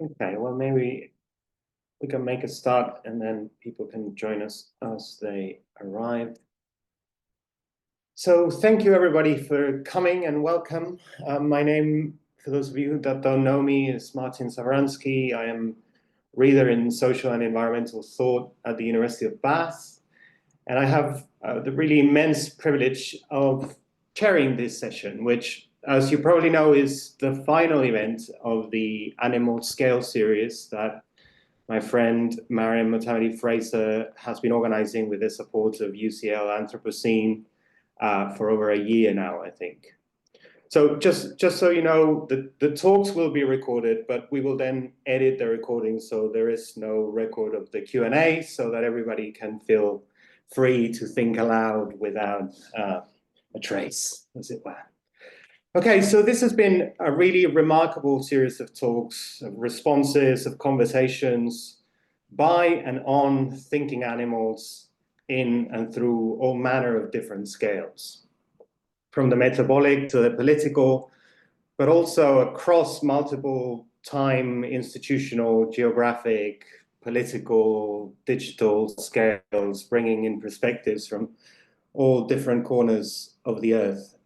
Okay, well, maybe we can make a start and then people can join us as they arrive. So thank you everybody for coming and welcome. My name, for those of you that don't know me, is Martin Savransky. I am reader in social and environmental thought at the University of Bath. And I have the really immense privilege of chairing this session, which, as you probably know, is the final event of the Animal Scale series that my friend Mariam Motamedi-Fraser has been organizing with the support of UCL Anthropocene for over a year now, I think. So just so you know, the talks will be recorded, but we will then edit the recording so there is no record of the Q&A so that everybody can feel free to think aloud without a trace, as it were. Okay, so this has been a really remarkable series of talks, of responses, of conversations by and on thinking animals in and through all manner of different scales, from the metabolic to the political, but also across multiple time, institutional, geographic, political, digital scales, bringing in perspectives from all different corners of the earth.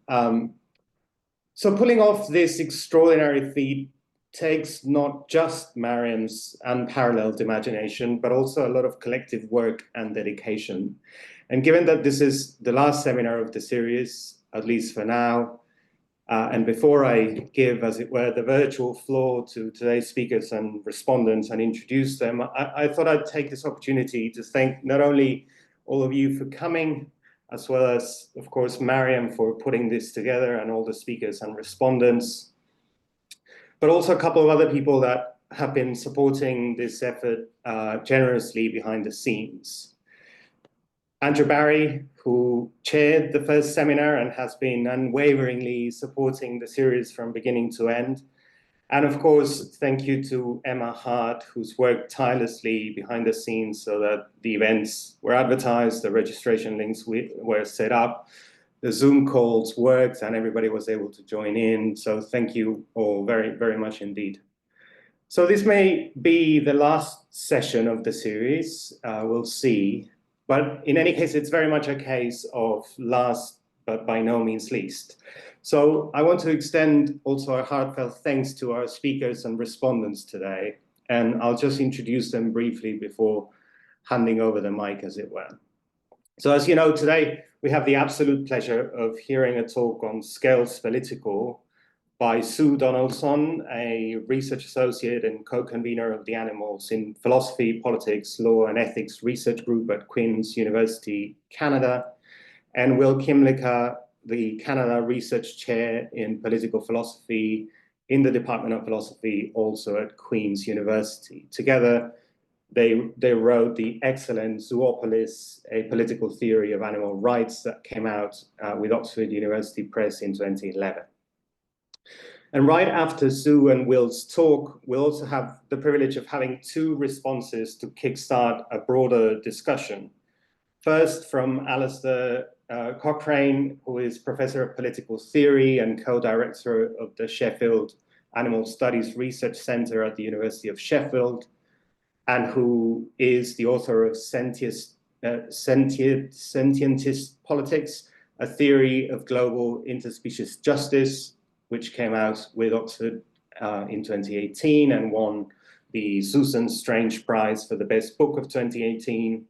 So pulling off this extraordinary feat takes not just Mariam's unparalleled imagination, but also a lot of collective work and dedication. And given that this is the last seminar of the series, at least for now, and before I give, as it were, the virtual floor to today's speakers and respondents and introduce them, I thought I'd take this opportunity to thank not only all of you for coming, as well as, of course, Mariam for putting this together and all the speakers and respondents, but also a couple of other people that have been supporting this effort generously behind the scenes. Andrew Barry, who chaired the first seminar and has been unwaveringly supporting the series from beginning to end. And of course, thank you to Emma Hart, who's worked tirelessly behind the scenes so that the events were advertised, the registration links were set up, the Zoom calls worked, and everybody was able to join in. So thank you all very, very much indeed. So this may be the last session of the series, we'll see. But in any case, it's very much a case of last, but by no means least. So I want to extend also a heartfelt thanks to our speakers and respondents today. And I'll just introduce them briefly before handing over the mic, as it were. So as you know, today we have the absolute pleasure of hearing a talk on scales political by Sue Donaldson, a research associate and co-convener of the Animals in Philosophy, Politics, Law and Ethics Research Group at Queen's University, Canada, and Will Kymlicka, the Canada Research Chair in Political Philosophy in the Department of Philosophy, also at Queen's University. Together, they wrote the excellent Zoopolis, a political theory of animal rights that came out with Oxford University Press in 2011. And right after Sue and Will's talk, we'll also have the privilege of having two responses to kickstart a broader discussion. First, from Alasdair Cochrane, who is Professor of Political Theory and co-director of the Sheffield Animal Studies Research Centre at the University of Sheffield, and who is the author of Sentientist Politics, a theory of global interspecies justice, which came out with Oxford in 2018 and won the Susan Strange Prize for the Best Book of 2018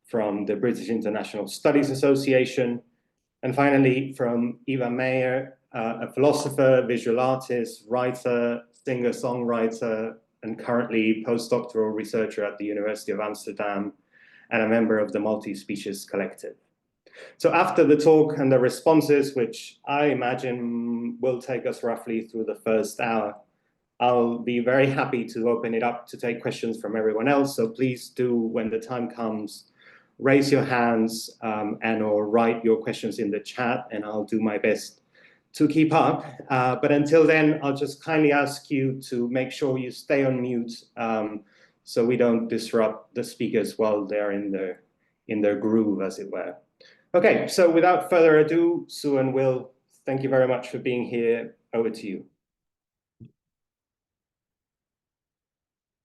from the British International Studies Association. And finally, from Eva Meijer, a philosopher, visual artist, writer, singer-songwriter, and currently postdoctoral researcher at the University of Amsterdam, and a member of the Multi-Species Collective. So after the talk and the responses, which I imagine will take us roughly through the first hour, I'll be very happy to open it up to take questions from everyone else. So please do, when the time comes, raise your hands and or write your questions in the chat, and I'll do my best to keep up. But until then, I'll just kindly ask you to make sure you stay on mute so we don't disrupt the speakers while they're in their groove, as it were. Okay, so without further ado, Sue and Will, thank you very much for being here. Over to you.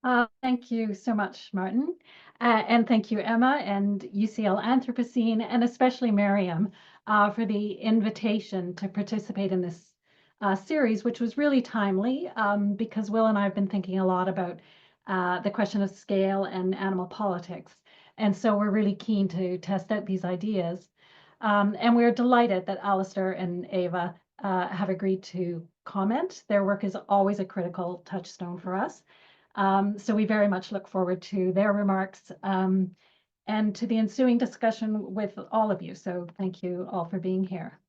Thank you so much, Martin. And thank you, Emma, and UCL Anthropocene, and especially Miriam, for the invitation to participate in this series, which was really timely because Will and I have been thinking a lot about the question of scale and animal politics. And so we're really keen to test out these ideas. And we're delighted that Alasdair and Eva have agreed to comment. Their work is always a critical touchstone for us. So we very much look forward to their remarks and to the ensuing discussion with all of you. So thank you all for being here.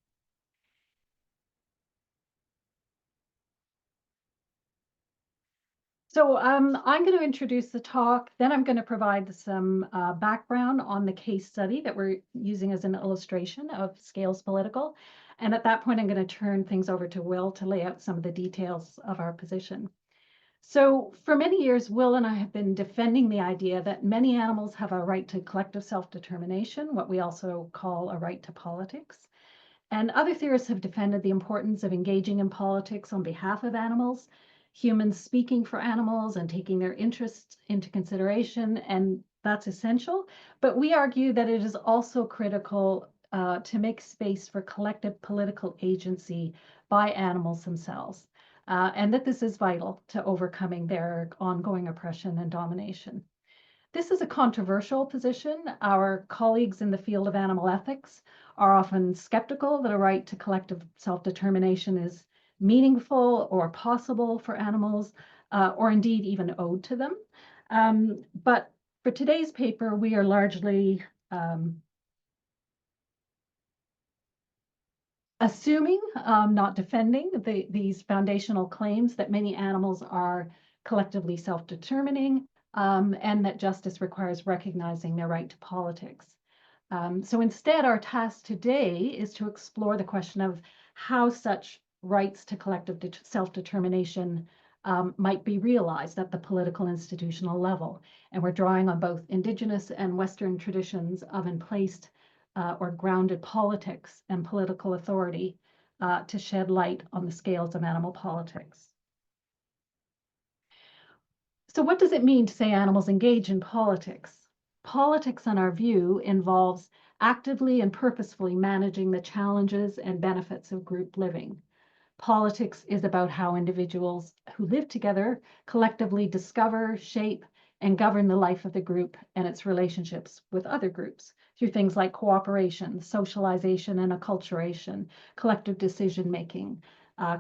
So I'm going to introduce the talk, then I'm going to provide some background on the case study that we're using as an illustration of Scales Political. And at that point, I'm going to turn things over to Will to lay out some of the details of our position. So for many years, Will and I have been defending the idea that many animals have a right to collective self-determination, what we also call a right to politics. And other theorists have defended the importance of engaging in politics on behalf of animals, humans speaking for animals and taking their interests into consideration, and that's essential. But we argue that it is also critical to make space for collective political agency by animals themselves. And that this is vital to overcoming their ongoing oppression and domination. This is a controversial position. Our colleagues in the field of animal ethics are often skeptical that a right to collective self-determination is meaningful or possible for animals, or indeed even owed to them. But for today's paper, we are largely assuming, not defending, these foundational claims that many animals are collectively self-determining and that justice requires recognizing their right to politics. So instead, our task today is to explore the question of how such rights to collective self-determination might be realized at the political institutional level. And we're drawing on both Indigenous and Western traditions of in-place or grounded politics and political authority to shed light on the scales of animal politics. So what does it mean to say animals engage in politics? Politics, in our view, involves actively and purposefully managing the challenges and benefits of group living. Politics is about how individuals who live together collectively discover, shape, and govern the life of the group and its relationships with other groups through things like cooperation, socialization and acculturation, collective decision-making,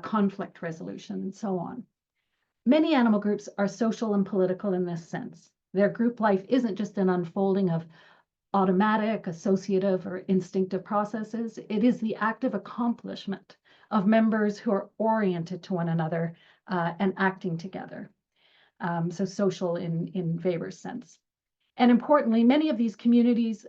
conflict resolution, and so on. Many animal groups are social and political in this sense. Their group life isn't just an unfolding of automatic, associative, or instinctive processes. It is the active accomplishment of members who are oriented to one another and acting together. So social in Weber's sense. And importantly, many of these communities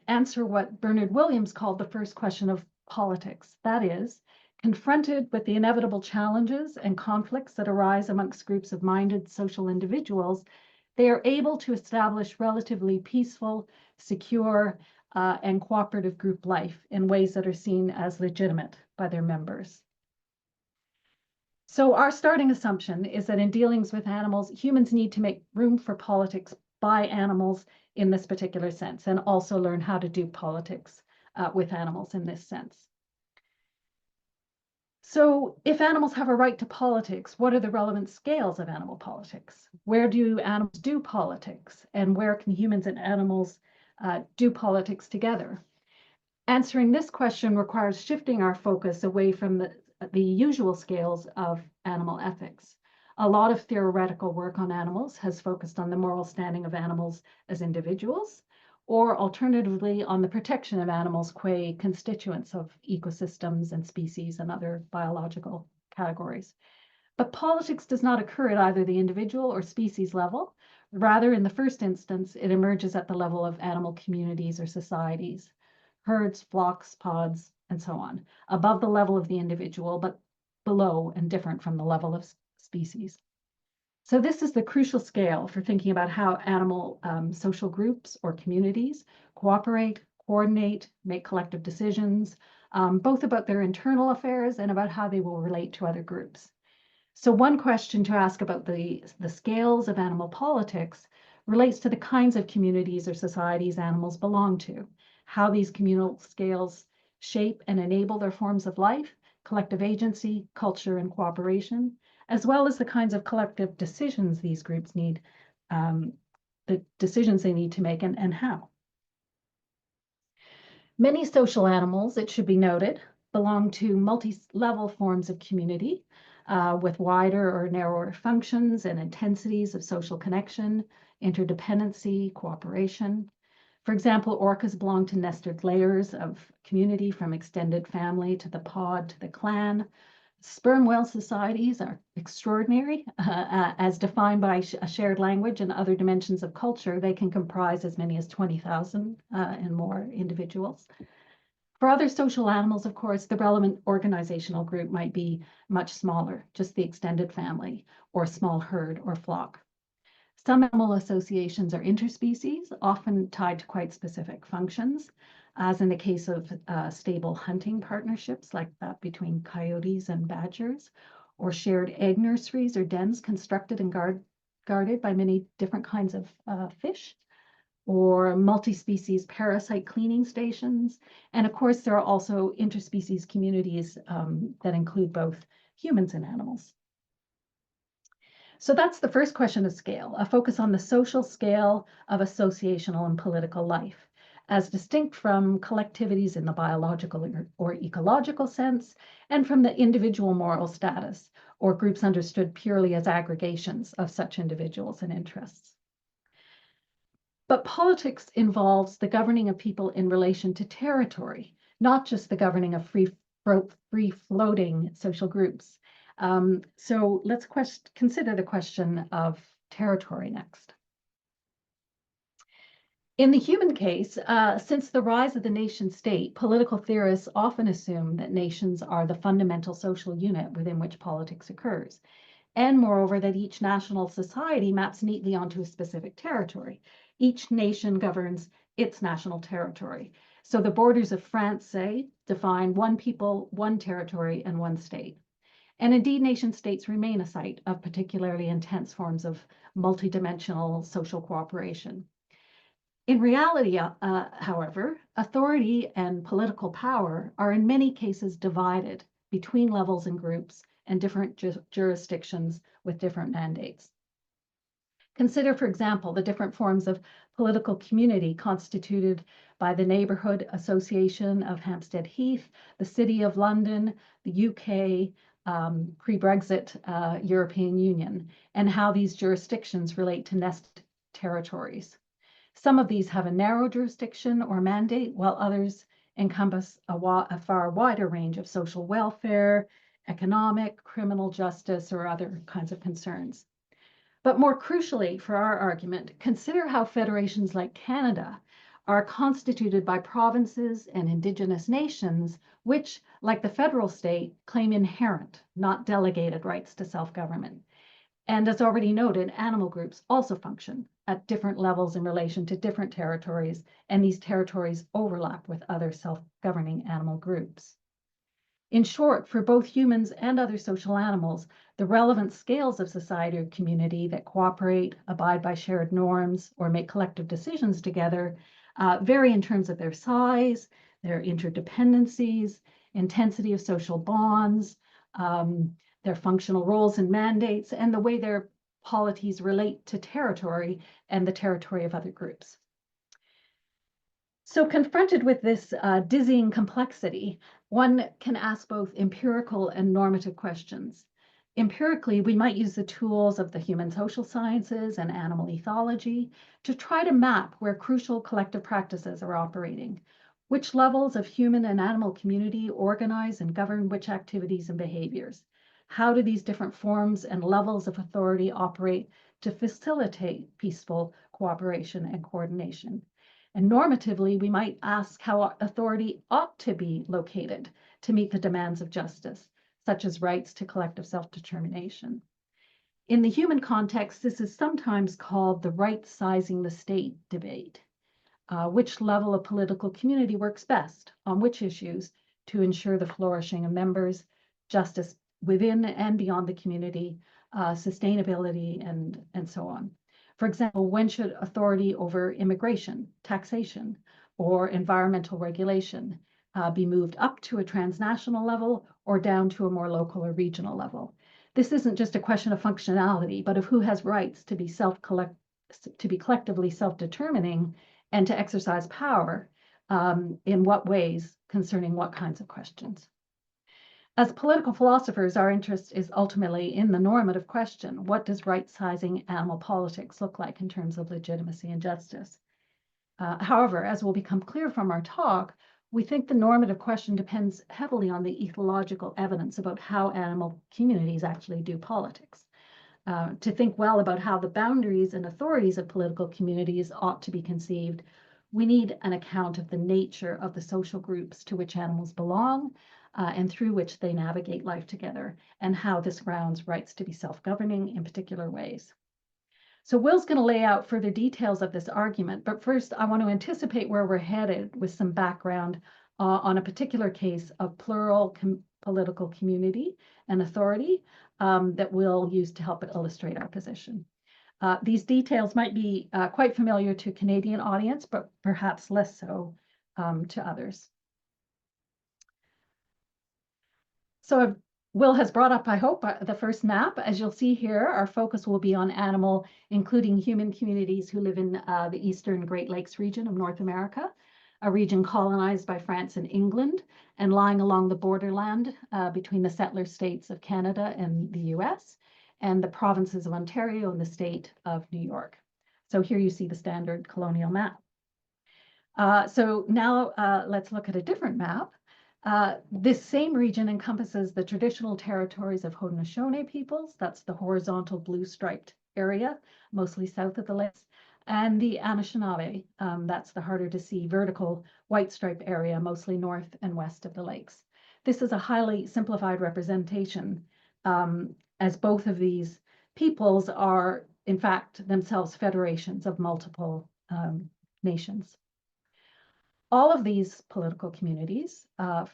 answer what Bernard Williams called the first question of politics. That is, confronted with the inevitable challenges and conflicts that arise amongst groups of minded social individuals, they are able to establish relatively peaceful, secure, and cooperative group life in ways that are seen as legitimate by their members. So our starting assumption is that in dealings with animals, humans need to make room for politics by animals in this particular sense, and also learn how to do politics with animals in this sense. So if animals have a right to politics, what are the relevant scales of animal politics? Where do animals do politics? And where can humans and animals do politics together? Answering this question requires shifting our focus away from the usual scales of animal ethics. A lot of theoretical work on animals has focused on the moral standing of animals as individuals, or alternatively on the protection of animals qua constituents of ecosystems and species and other biological categories. But politics does not occur at either the individual or species level. Rather, in the first instance, it emerges at the level of animal communities or societies, herds, flocks, pods, and so on, above the level of the individual, but below and different from the level of species. So this is the crucial scale for thinking about how animal social groups or communities cooperate, coordinate, make collective decisions, both about their internal affairs and about how they will relate to other groups. So one question to ask about the scales of animal politics relates to the kinds of communities or societies animals belong to, how these communal scales shape and enable their forms of life, collective agency, culture, and cooperation, as well as the kinds of collective decisions these groups need, the decisions they need to make and how. Many social animals, it should be noted, belong to multi-level forms of community with wider or narrower functions and intensities of social connection, interdependency, cooperation. For example, orcas belong to nested layers of community from extended family to the pod to the clan. Sperm whale societies are extraordinary. As defined by a shared language and other dimensions of culture, they can comprise as many as 20,000 and more individuals. For other social animals, of course, the relevant organizational group might be much smaller, just the extended family, or small herd or flock. Some animal associations are interspecies, often tied to quite specific functions, as in the case of stable hunting partnerships like that between coyotes and badgers, or shared egg nurseries or dens constructed and guarded by many different kinds of fish, or multi-species parasite cleaning stations. And of course, there are also interspecies communities that include both humans and animals. So that's the first question of scale, a focus on the social scale of associational and political life, as distinct from collectivities in the biological or ecological sense, and from the individual moral status, or groups understood purely as aggregations of such individuals and interests. But politics involves the governing of people in relation to territory, not just the governing of free-floating social groups. So let's consider the question of territory next. In the human case, since the rise of the nation state, political theorists often assume that nations are the fundamental social unit within which politics occurs, and moreover that each national society maps neatly onto a specific territory. Each nation governs its national territory. So the borders of France, say, define one people, one territory, and one state. And indeed, nation states remain a site of particularly intense forms of multidimensional social cooperation. In reality, however, authority and political power are in many cases divided between levels and groups and different jurisdictions with different mandates. Consider, for example, the different forms of political community constituted by the Neighbourhood Association of Hampstead Heath, the City of London, the UK, pre-Brexit European Union, and how these jurisdictions relate to nested territories. Some of these have a narrow jurisdiction or mandate, while others encompass a far wider range of social welfare, economic, criminal justice, or other kinds of concerns. But more crucially for our argument, consider how federations like Canada are constituted by provinces and Indigenous nations, which, like the federal state, claim inherent, not delegated rights to self-government. And as already noted, animal groups also function at different levels in relation to different territories, and these territories overlap with other self-governing animal groups. In short, for both humans and other social animals, the relevant scales of society or community that cooperate, abide by shared norms, or make collective decisions together vary in terms of their size, their interdependencies, intensity of social bonds, their functional roles and mandates, and the way their polities relate to territory and the territory of other groups. So confronted with this dizzying complexity, one can ask both empirical and normative questions. Empirically, we might use the tools of the human social sciences and animal ethology to try to map where crucial collective practices are operating, which levels of human and animal community organize and govern which activities and behaviors. How do these different forms and levels of authority operate to facilitate peaceful cooperation and coordination? And normatively, we might ask how authority ought to be located to meet the demands of justice, such as rights to collective self-determination. In the human context, this is sometimes called the right-sizing the state debate. Which level of political community works best on which issues to ensure the flourishing of members, justice within and beyond the community, sustainability, and so on. For example, when should authority over immigration, taxation, or environmental regulation be moved up to a transnational level or down to a more local or regional level? This isn't just a question of functionality, but of who has rights to be collectively self-determining and to exercise power in what ways concerning what kinds of questions. As political philosophers, our interest is ultimately in the normative question: what does right-sizing animal politics look like in terms of legitimacy and justice? However, as will become clear from our talk, we think the normative question depends heavily on the ecological evidence about how animal communities actually do politics. To think well about how the boundaries and authorities of political communities ought to be conceived, we need an account of the nature of the social groups to which animals belong and through which they navigate life together, and how this grounds rights to be self-governing in particular ways. So Will's going to lay out further details of this argument, but first I want to anticipate where we're headed with some background on a particular case of plural political community and authority that we'll use to help illustrate our position. These details might be quite familiar to a Canadian audience, but perhaps less so to others. So Will has brought up, I hope, the first map. As you'll see here, our focus will be on animal, including human communities who live in the eastern Great Lakes region of North America, a region colonized by France and England and lying along the borderland between the settler states of Canada and the US, and the provinces of Ontario and the state of New York. So here you see the standard colonial map. So now let's look at a different map. This same region encompasses the traditional territories of Haudenosaunee peoples, that's the horizontal blue striped area, mostly south of the lakes, and the Anishinaabe, that's the harder to see vertical white striped area, mostly north and west of the lakes. This is a highly simplified representation, as both of these peoples are, in fact, themselves federations of multiple nations. All of these political communities,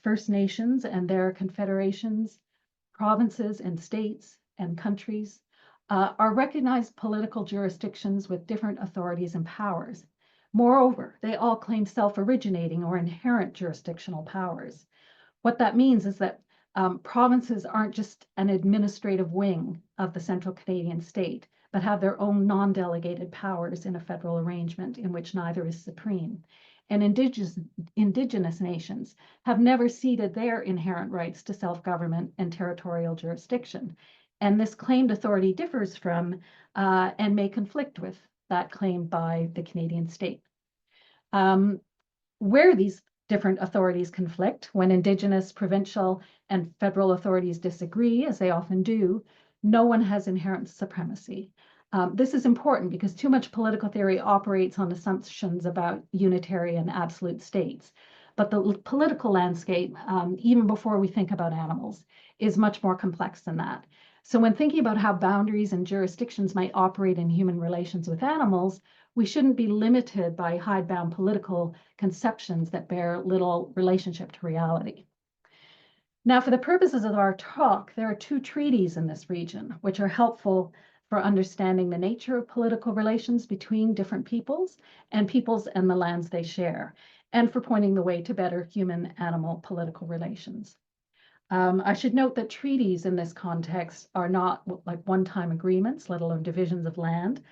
First Nations and their confederations, provinces and states and countries, are recognized political jurisdictions with different authorities and powers. Moreover, they all claim self-originating or inherent jurisdictional powers. What that means is that provinces aren't just an administrative wing of the central Canadian state, but have their own non-delegated powers in a federal arrangement in which neither is supreme. And indigenous nations have never ceded their inherent rights to self-government and territorial jurisdiction. And this claimed authority differs from and may conflict with that claimed by the Canadian state. Where these different authorities conflict, when Indigenous, provincial, and federal authorities disagree, as they often do, no one has inherent supremacy. This is important because too much political theory operates on assumptions about unitary and absolute states. But the political landscape, even before we think about animals, is much more complex than that. So when thinking about how boundaries and jurisdictions might operate in human relations with animals, we shouldn't be limited by hidebound political conceptions that bear little relationship to reality. Now, for the purposes of our talk, there are two treaties in this region, which are helpful for understanding the nature of political relations between different peoples and the lands they share, and for pointing the way to better human-animal political relations. I should note that treaties in this context are not like one-time agreements, let alone divisions of land.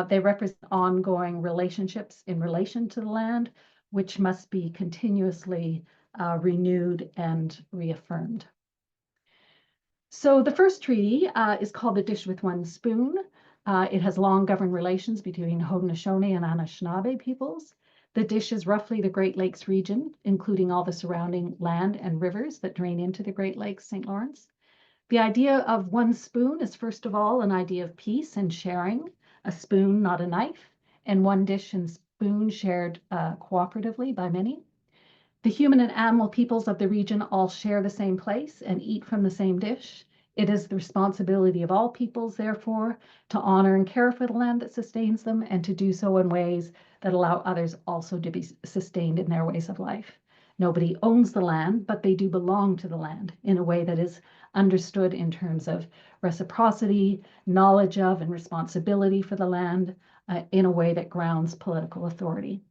They represent ongoing relationships in relation to the land, which must be continuously renewed and reaffirmed. So the first treaty is called the Dish with One Spoon. It has long governed relations between Haudenosaunee and Anishinaabe peoples. The dish is roughly the Great Lakes region, including all the surrounding land and rivers that drain into the Great Lakes, St. Lawrence. The idea of one spoon is, first of all, an idea of peace and sharing, a spoon, not a knife, and one dish and spoon shared cooperatively by many. The human and animal peoples of the region all share the same place and eat from the same dish. It is the responsibility of all peoples, therefore, to honor and care for the land that sustains them and to do so in ways that allow others also to be sustained in their ways of life. Nobody owns the land, but they do belong to the land in a way that is understood in terms of reciprocity, knowledge of, and responsibility for the land in a way that grounds political authority.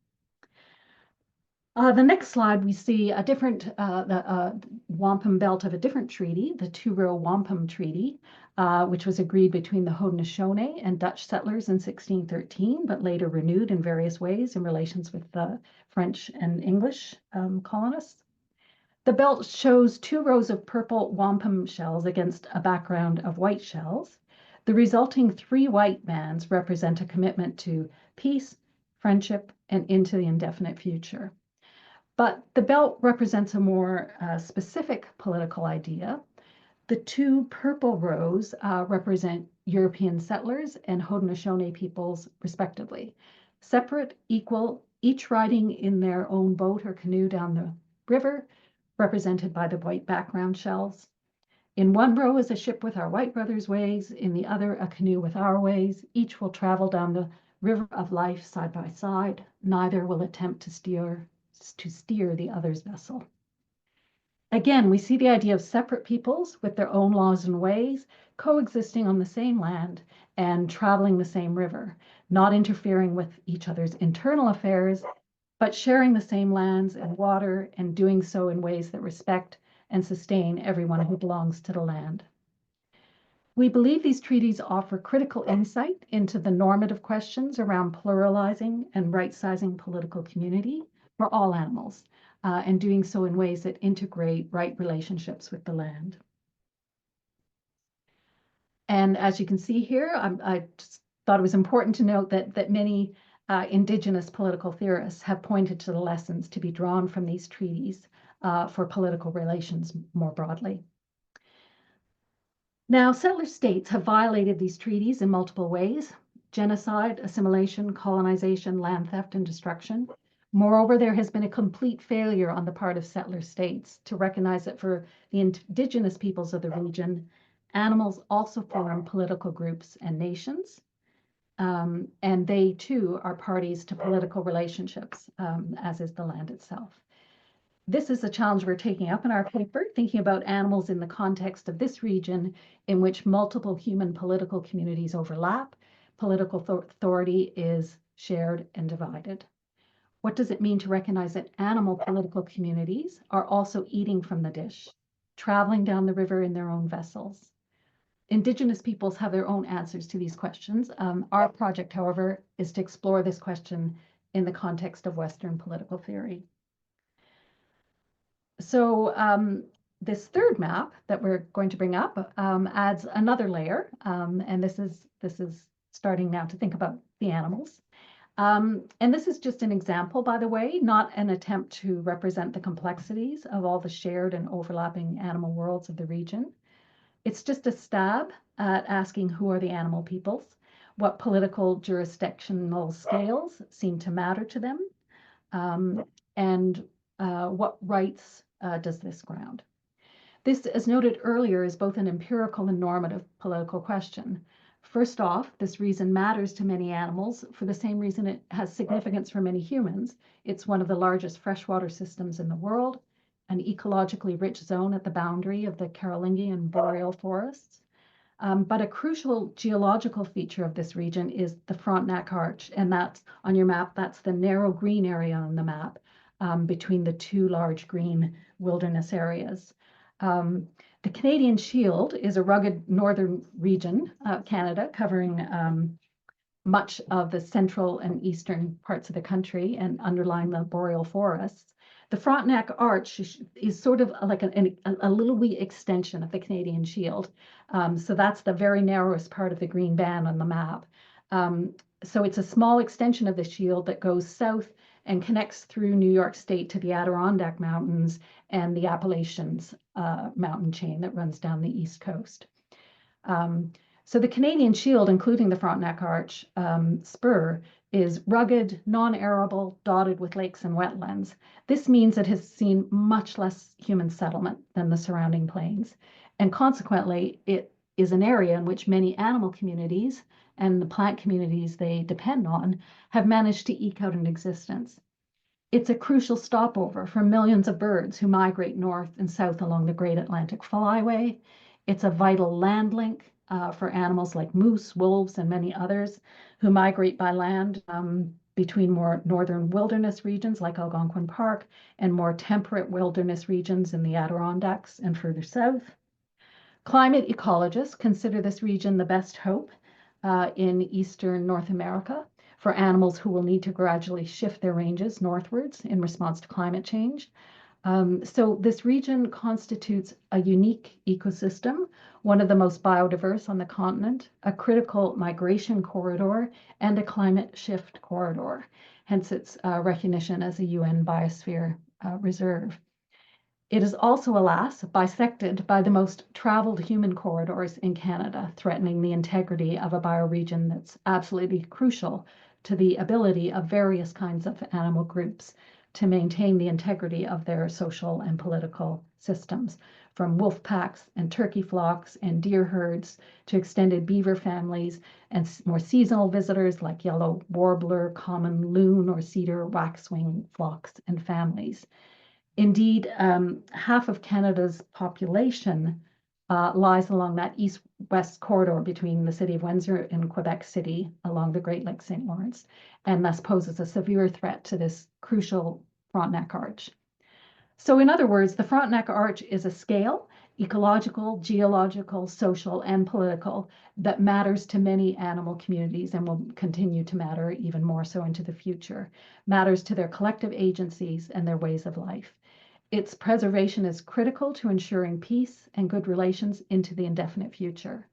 The next slide, we see a different wampum belt of a different treaty, the Two-Row Wampum Treaty, which was agreed between the Haudenosaunee and Dutch settlers in 1613, but later renewed in various ways in relations with the French and English colonists. The belt shows 2 rows of purple wampum shells against a background of white shells. The resulting 3 white bands represent a commitment to peace, friendship, and into the indefinite future. But the belt represents a more specific political idea. The 2 purple rows represent European settlers and Haudenosaunee peoples, respectively. Separate, equal, each riding in their own boat or canoe down the river, represented by the white background shells. In one row is a ship with our white brothers' ways, in the other a canoe with our ways. Each will travel down the river of life side by side. Neither will attempt to steer the other's vessel. Again, we see the idea of separate peoples with their own laws and ways, coexisting on the same land and traveling the same river, not interfering with each other's internal affairs, but sharing the same lands and water and doing so in ways that respect and sustain everyone who belongs to the land. We believe these treaties offer critical insight into the normative questions around pluralizing and right-sizing political community for all animals, and doing so in ways that integrate right relationships with the land. And as you can see here, I just thought it was important to note that many Indigenous political theorists have pointed to the lessons to be drawn from these treaties for political relations more broadly. Now, settler states have violated these treaties in multiple ways: genocide, assimilation, colonization, land theft, and destruction. Moreover, there has been a complete failure on the part of settler states to recognize that for the indigenous peoples of the region, animals also form political groups and nations, and they too are parties to political relationships, as is the land itself. This is a challenge we're taking up in our paper, thinking about animals in the context of this region in which multiple human political communities overlap, political authority is shared and divided. What does it mean to recognize that animal political communities are also eating from the dish, traveling down the river in their own vessels? Indigenous peoples have their own answers to these questions. Our project, however, is to explore this question in the context of Western political theory. So this third map that we're going to bring up adds another layer, and this is starting now to think about the animals. And this is just an example, by the way, not an attempt to represent the complexities of all the shared and overlapping animal worlds of the region. It's just a stab at asking who are the animal peoples, what political jurisdictional scales seem to matter to them, and what rights does this ground. This, as noted earlier, is both an empirical and normative political question. First off, this reason matters to many animals for the same reason it has significance for many humans. It's one of the largest freshwater systems in the world, an ecologically rich zone at the boundary of the Carolingian boreal forests. But a crucial geological feature of this region is the Frontenac Arch, and that's on your map, that's the narrow green area on the map between the 2 large green wilderness areas. The Canadian Shield is a rugged northern region of Canada covering much of the central and eastern parts of the country and underlying the boreal forests. The Frontenac Arch is sort of like a little wee extension of the Canadian Shield. So that's the very narrowest part of the green band on the map. So it's a small extension of the shield that goes south and connects through New York State to the Adirondack Mountains and the Appalachians mountain chain that runs down the East Coast. So the Canadian Shield, including the Frontenac Arch spur, is rugged, non-arable, dotted with lakes and wetlands. This means it has seen much less human settlement than the surrounding plains. And consequently, it is an area in which many animal communities and the plant communities they depend on have managed to eke out an existence. It's a crucial stopover for millions of birds who migrate north and south along the Great Atlantic Flyway. It's a vital land link for animals like moose, wolves, and many others who migrate by land between more northern wilderness regions like Algonquin Park and more temperate wilderness regions in the Adirondacks and further south. Climate ecologists consider this region the best hope in eastern North America for animals who will need to gradually shift their ranges northwards in response to climate change. So this region constitutes a unique ecosystem, one of the most biodiverse on the continent, a critical migration corridor, and a climate shift corridor, hence its recognition as a UN Biosphere Reserve. It is also, alas, bisected by the most traveled human corridors in Canada, threatening the integrity of a bioregion that's absolutely crucial to the ability of various kinds of animal groups to maintain the integrity of their social and political systems, from wolf packs and turkey flocks and deer herds to extended beaver families and more seasonal visitors like yellow warbler, common loon, or cedar waxwing flocks and families. Indeed, half of Canada's population lies along that east-west corridor between the city of Windsor and Quebec City along the Great Lakes St. Lawrence, and thus poses a severe threat to this crucial Frontenac Arch. So in other words, the Frontenac Arch is a scale, ecological, geological, social, and political, that matters to many animal communities and will continue to matter even more so into the future, matters to their collective agencies and their ways of life. Its preservation is critical to ensuring peace and good relations into the indefinite future.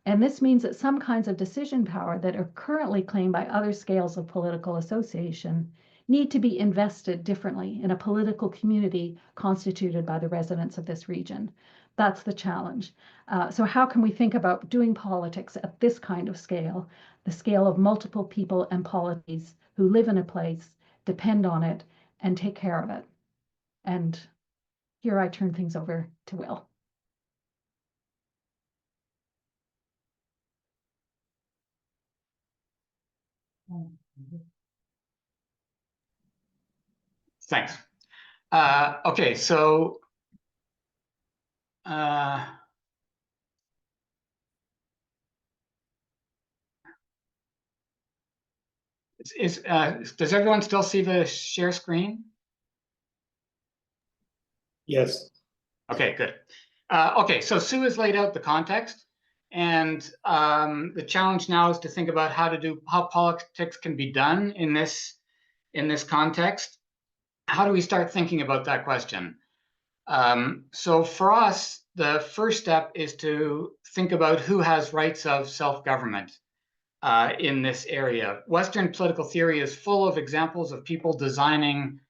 And this means that some kinds of decision power that are currently claimed by other scales of political association need to be invested differently in a political community constituted by the residents of this region. That's the challenge. So how can we think about doing politics at this kind of scale, the scale of multiple people and polities who live in a place, depend on it, and take care of it? And here I turn things over to Will. Thanks. Okay, so does everyone still see the share screen? Yes. Okay, good. Okay, so Sue has laid out the context, and the challenge now is to think about how politics can be done in this context. How do we start thinking about that question? So for us, the first step is to think about who has rights of self-government in this area. Western political theory is full of examples of people designing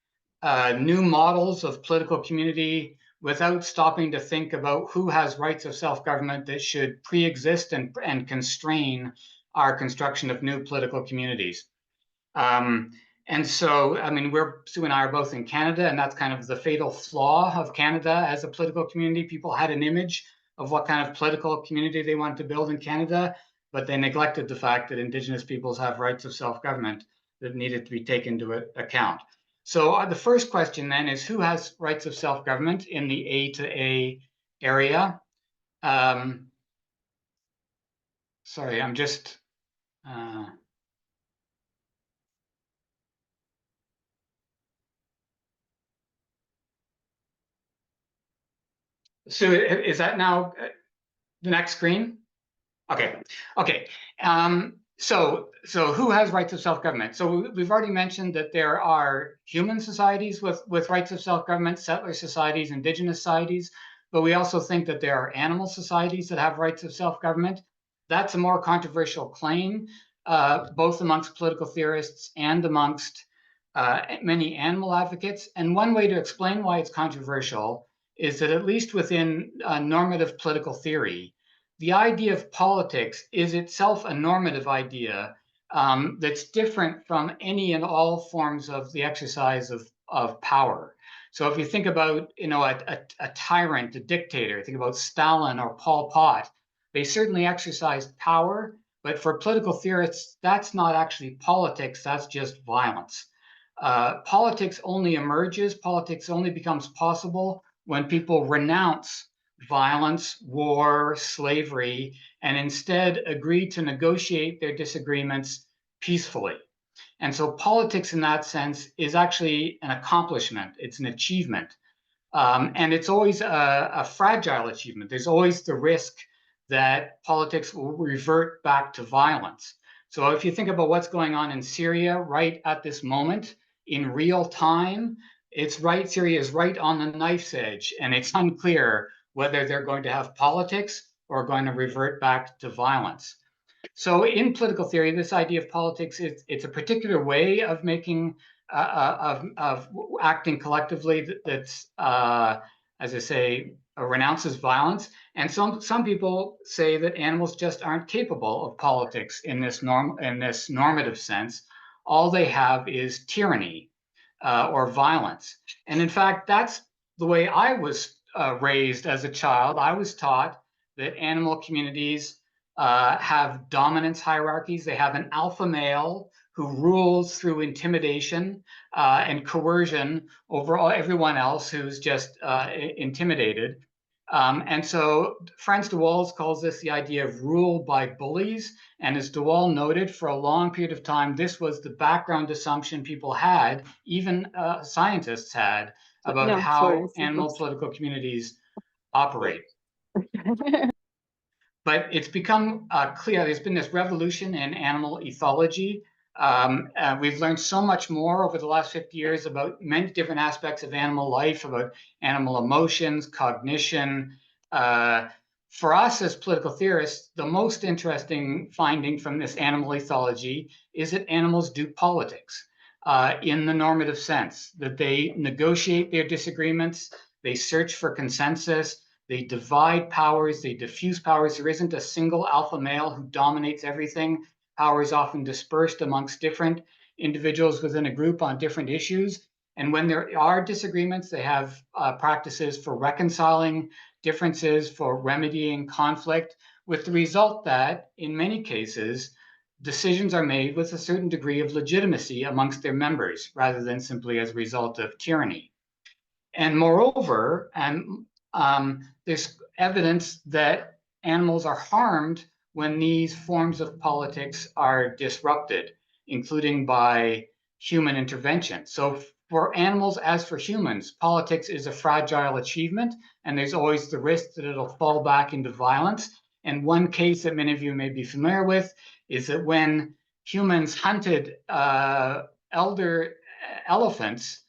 new models of political community without stopping to think about who has rights of self-government that should pre-exist and constrain our construction of new political communities. And so, I mean, Sue and I are both in Canada, and that's kind of the fatal flaw of Canada as a political community. People had an image of what kind of political community they wanted to build in Canada, but they neglected the fact that Indigenous peoples have rights of self-government that needed to be taken into account. So the first question then is, who has rights of self-government in the A to A area? Sorry, I'm just... So is that now the next screen? Okay. So who has rights of self-government? So we've already mentioned that there are human societies with rights of self-government, settler societies, Indigenous societies, but we also think that there are animal societies that have rights of self-government. That's a more controversial claim, both amongst political theorists and amongst many animal advocates. And one way to explain why it's controversial is that, at least within normative political theory, the idea of politics is itself a normative idea that's different from any and all forms of the exercise of power. So if you think about, a tyrant, a dictator, think about Stalin or Pol Pot, they certainly exercised power, but for political theorists, that's not actually politics, that's just violence. Politics only emerges, politics only becomes possible when people renounce violence, war, slavery, and instead agreed to negotiate their disagreements peacefully. And so politics in that sense is actually an accomplishment. It's an achievement. And it's always a fragile achievement. There's always the risk that politics will revert back to violence. So if you think about what's going on in Syria right at this moment, in real time, Syria is right on the knife's edge, and it's unclear whether they're going to have politics or going to revert back to violence. So in political theory, this idea of politics, it's a particular way of making, of acting collectively that's, as I say, renounces violence. And some people say that animals just aren't capable of politics in this normative sense. All they have is tyranny or violence. And in fact, that's the way I was raised as a child. I was taught that animal communities have dominance hierarchies. They have an alpha male who rules through intimidation and coercion over everyone else who's just intimidated. And so Frans de Waal calls this the idea of rule by bullies. And as de Waal noted, for a long period of time, this was the background assumption people had, even scientists had, about how animal political communities operate. But it's become clear, there's been this revolution in animal ethology. We've learned so much more over the last 50 years about many different aspects of animal life, about animal emotions, cognition. For us as political theorists, the most interesting finding from this animal ethology is that animals do politics in the normative sense, that they negotiate their disagreements, they search for consensus, they divide powers, they diffuse powers. There isn't a single alpha male who dominates everything. Power is often dispersed amongst different individuals within a group on different issues. And when there are disagreements, they have practices for reconciling differences, for remedying conflict, with the result that, in many cases, decisions are made with a certain degree of legitimacy amongst their members, rather than simply as a result of tyranny. And moreover, there's evidence that animals are harmed when these forms of politics are disrupted, including by human intervention. So for animals, as for humans, politics is a fragile achievement, and there's always the risk that it'll fall back into violence. And one case that many of you may be familiar with is that when humans hunted elder elephants,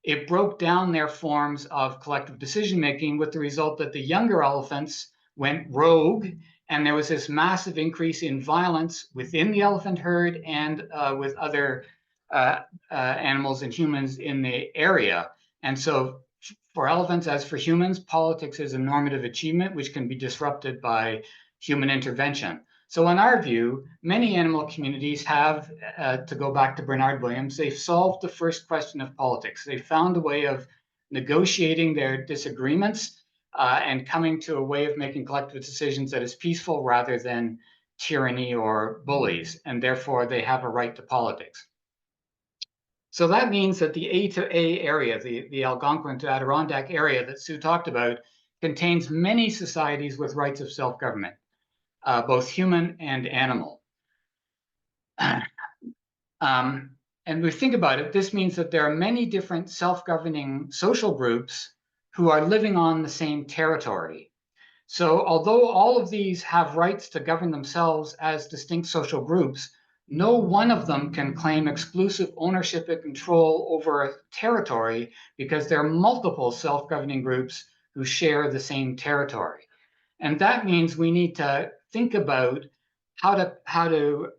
it broke down their forms of collective decision-making, with the result that the younger elephants went rogue, and there was this massive increase in violence within the elephant herd and with other animals and humans in the area. And so for elephants, as for humans, politics is a normative achievement which can be disrupted by human intervention. So in our view, many animal communities have, to go back to Bernard Williams, they've solved the first question of politics. They found a way of negotiating their disagreements and coming to a way of making collective decisions that is peaceful rather than tyranny or bullies, and therefore they have a right to politics. So that means that the A to A area, the Algonquin to Adirondack area that Sue talked about, contains many societies with rights of self-government. Both human and animal. And we think about it, this means that there are many different self-governing social groups who are living on the same territory. So although all of these have rights to govern themselves as distinct social groups, no one of them can claim exclusive ownership and control over a territory, because there are multiple self-governing groups who share the same territory. And that means we need to think about how to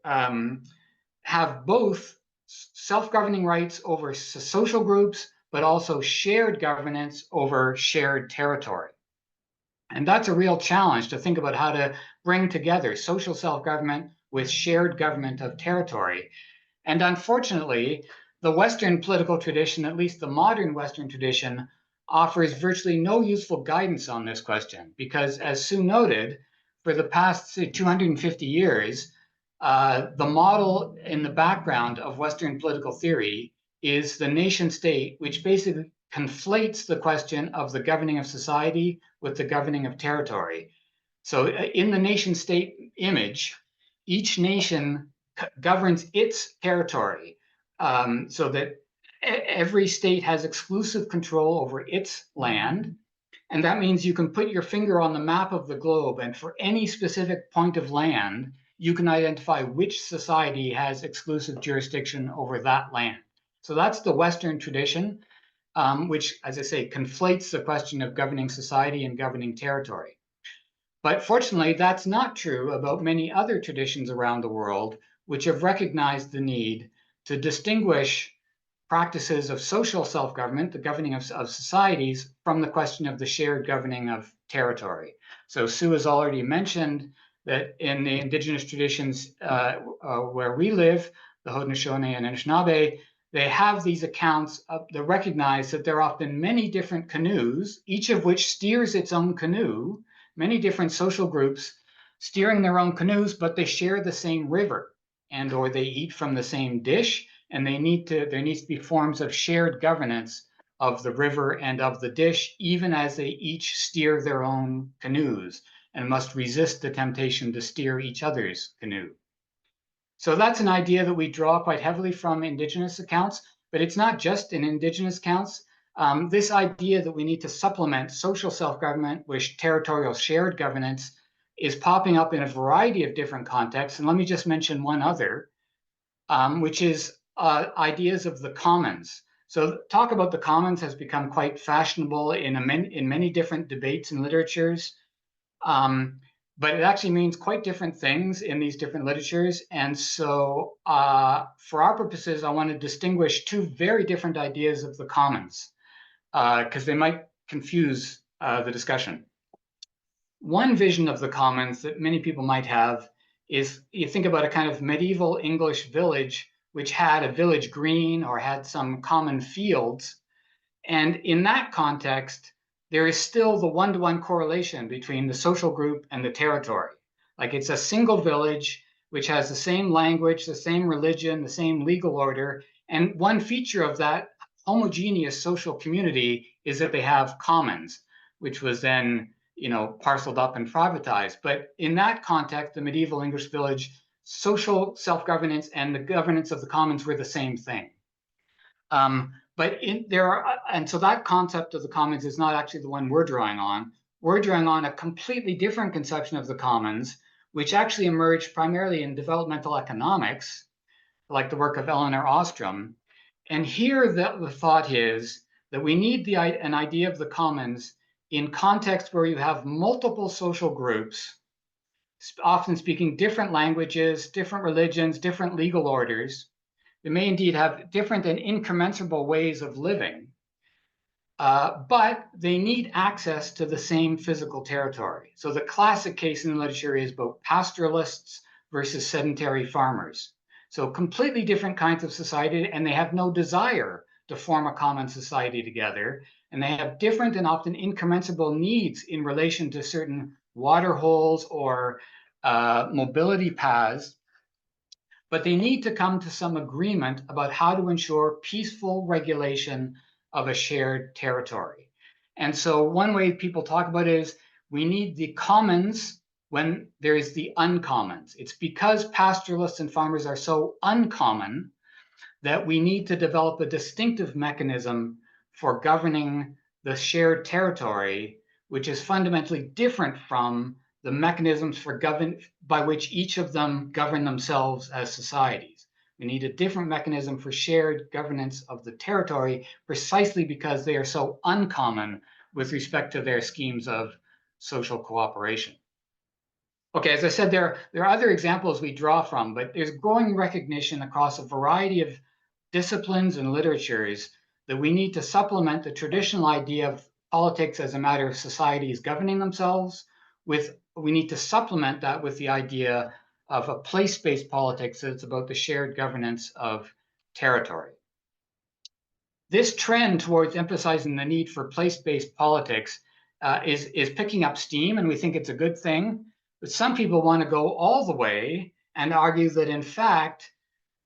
have both self-governing rights over social groups, but also shared governance over shared territory. And that's a real challenge, to think about how to bring together social self-government with shared government of territory. And unfortunately, the Western political tradition, at least the modern Western tradition, offers virtually no useful guidance on this question, because as Sue noted, for the past 250 years, the model in the background of Western political theory is the nation state, which basically conflates the question of the governing of society with the governing of territory. So in the nation state image, each nation governs its territory, so that every state has exclusive control over its land. And that means you can put your finger on the map of the globe, and for any specific point of land, you can identify which society has exclusive jurisdiction over that land. So that's the Western tradition, which, as I say, conflates the question of governing society and governing territory. But fortunately, that's not true about many other traditions around the world, which have recognized the need to distinguish practices of social self-government, the governing of societies, from the question of the shared governing of territory. So Sue has already mentioned that in the indigenous traditions where we live, the Haudenosaunee and Anishinaabe, they have these accounts that recognize that there are often many different canoes, each of which steers its own canoe, many different social groups steering their own canoes, but they share the same river, and or they eat from the same dish, and there needs to be forms of shared governance of the river and of the dish, even as they each steer their own canoes and must resist the temptation to steer each other's canoe. So that's an idea that we draw quite heavily from indigenous accounts, but it's not just in indigenous accounts. This idea that we need to supplement social self-government with territorial shared governance is popping up in a variety of different contexts. And let me just mention one other, which is ideas of the commons. So talk about the commons has become quite fashionable in many different debates and literatures, but it actually means quite different things in these different literatures. And so for our purposes, I want to distinguish two very different ideas of the commons, because they might confuse the discussion. One vision of the commons that many people might have is, you think about a kind of medieval English village which had a village green or had some common fields. And in that context, there is still the one-to-one correlation between the social group and the territory. Like, it's a single village which has the same language, the same religion, the same legal order. And one feature of that homogeneous social community is that they have commons, which was then, parceled up and privatized. But in that context, the medieval English village, social self-governance and the governance of the commons were the same thing. And so that concept of the commons is not actually the one we're drawing on. We're drawing on a completely different conception of the commons, which actually emerged primarily in developmental economics, like the work of Elinor Ostrom. And here the thought is that we need an idea of the commons in context where you have multiple social groups, often speaking different languages, different religions, different legal orders. They may indeed have different and incommensurable ways of living, but they need access to the same physical territory. So the classic case in the literature is both pastoralists versus sedentary farmers. So completely different kinds of society, and they have no desire to form a common society together. And they have different and often incommensurable needs in relation to certain water holes or mobility paths. But they need to come to some agreement about how to ensure peaceful regulation of a shared territory. And so one way people talk about it is we need the commons when there is the uncommons. It's because pastoralists and farmers are so uncommon that we need to develop a distinctive mechanism for governing the shared territory, which is fundamentally different from the mechanisms by which each of them govern themselves as societies. We need a different mechanism for shared governance of the territory, precisely because they are so uncommon with respect to their schemes of social cooperation. Okay, as I said, there are other examples we draw from, but there's growing recognition across a variety of disciplines and literatures that we need to supplement the traditional idea of politics as a matter of societies governing themselves we need to supplement that with the idea of a place-based politics that's about the shared governance of territory. This trend towards emphasizing the need for place-based politics is picking up steam, and we think it's a good thing. But some people want to go all the way and argue that, in fact,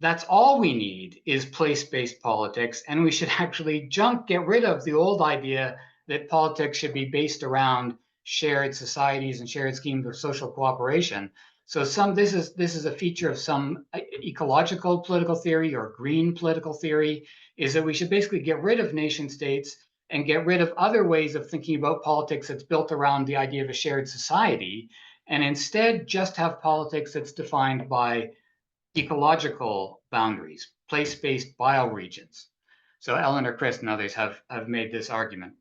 that's all we need is place-based politics, and we should actually get rid of the old idea that politics should be based around shared societies and shared schemes of social cooperation. So this is a feature of some ecological political theory or green political theory, is that we should basically get rid of nation states and get rid of other ways of thinking about politics that's built around the idea of a shared society, and instead just have politics that's defined by ecological boundaries, place-based bioregions. So Eleanor Christ and others have made this argument.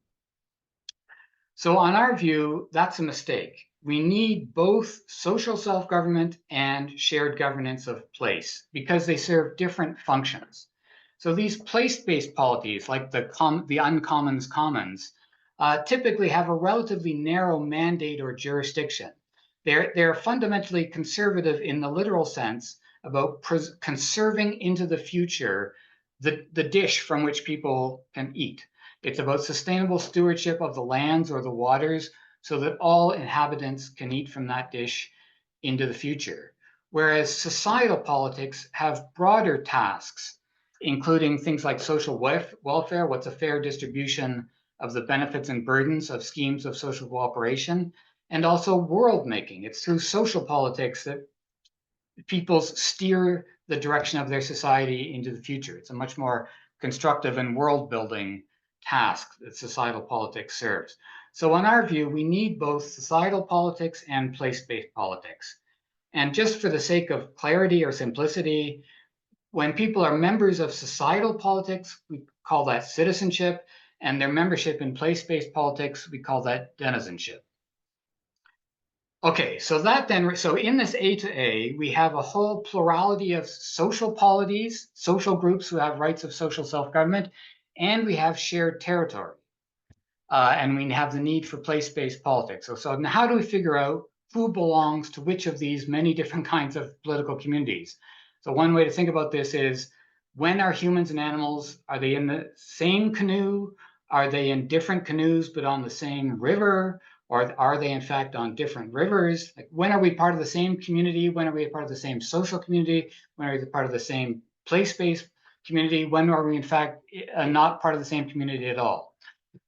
So on our view, that's a mistake. We need both social self-government and shared governance of place because they serve different functions. So these place-based polities, like the uncommons commons, typically have a relatively narrow mandate or jurisdiction. They're fundamentally conservative in the literal sense about conserving into the future the dish from which people can eat. It's about sustainable stewardship of the lands or the waters so that all inhabitants can eat from that dish into the future. Whereas societal politics have broader tasks, including things like social welfare, what's a fair distribution of the benefits and burdens of schemes of social cooperation, and also world making. It's through social politics that people steer the direction of their society into the future. It's a much more constructive and world building task that societal politics serves. So in our view, we need both societal politics and place-based politics. And just for the sake of clarity or simplicity, when people are members of societal politics, we call that citizenship, and their membership in place-based politics, we call that denizenship. Okay, so in this A to A, we have a whole plurality of social polities, social groups who have rights of social self-government, and we have shared territory. And we have the need for place-based politics. So now how do we figure out who belongs to which of these many different kinds of political communities? So one way to think about this is, when are humans and animals, are they in the same canoe? Are they in different canoes but on the same river? Or are they in fact on different rivers? Like, when are we part of the same community? When are we a part of the same social community? When are we part of the same place-based community? When are we in fact not part of the same community at all?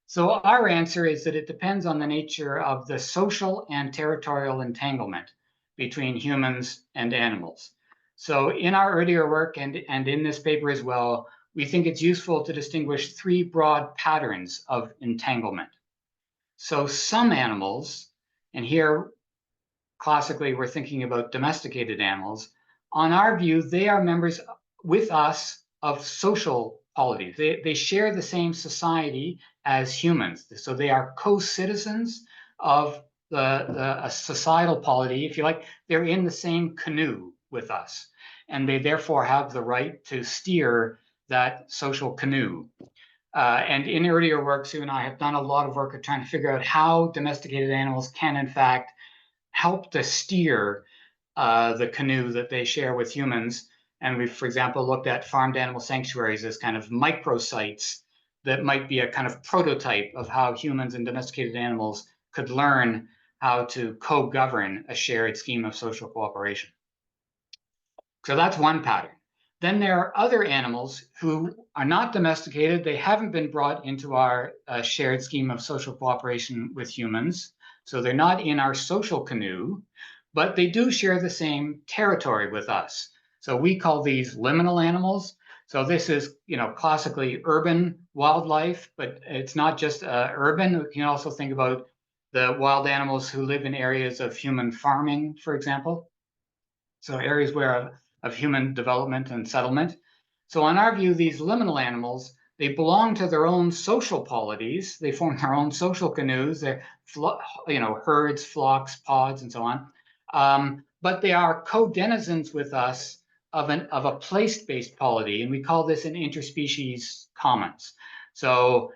So our answer is that it depends on the nature of the social and territorial entanglement between humans and animals. So in our earlier work and in this paper as well, we think it's useful to distinguish three broad patterns of entanglement. So some animals, and here classically we're thinking about domesticated animals, on our view, they are members with us of social polities. They share the same society as humans. So they are co-citizens of a societal polity, if you like. They're in the same canoe with us, and they therefore have the right to steer that social canoe. And in earlier work, Sue and I have done a lot of work at trying to figure out how domesticated animals can, in fact, help to steer the canoe that they share with humans. And we've, for example, looked at farmed animal sanctuaries as kind of microsites that might be a kind of prototype of how humans and domesticated animals could learn how to co-govern a shared scheme of social cooperation. So that's one pattern. Then there are other animals who are not domesticated. They haven't been brought into our shared scheme of social cooperation with humans. So they're not in our social canoe, but they do share the same territory with us. So we call these liminal animals. So this is, classically urban wildlife, but it's not just urban. We can also think about the wild animals who live in areas of human farming, for example. So areas of human development and settlement. So on our view, these liminal animals, they belong to their own social polities. They form their own social canoes. They're, herds, flocks, pods, and so on. But they are co-denizens with us of a place-based polity, and we call this an interspecies commons. So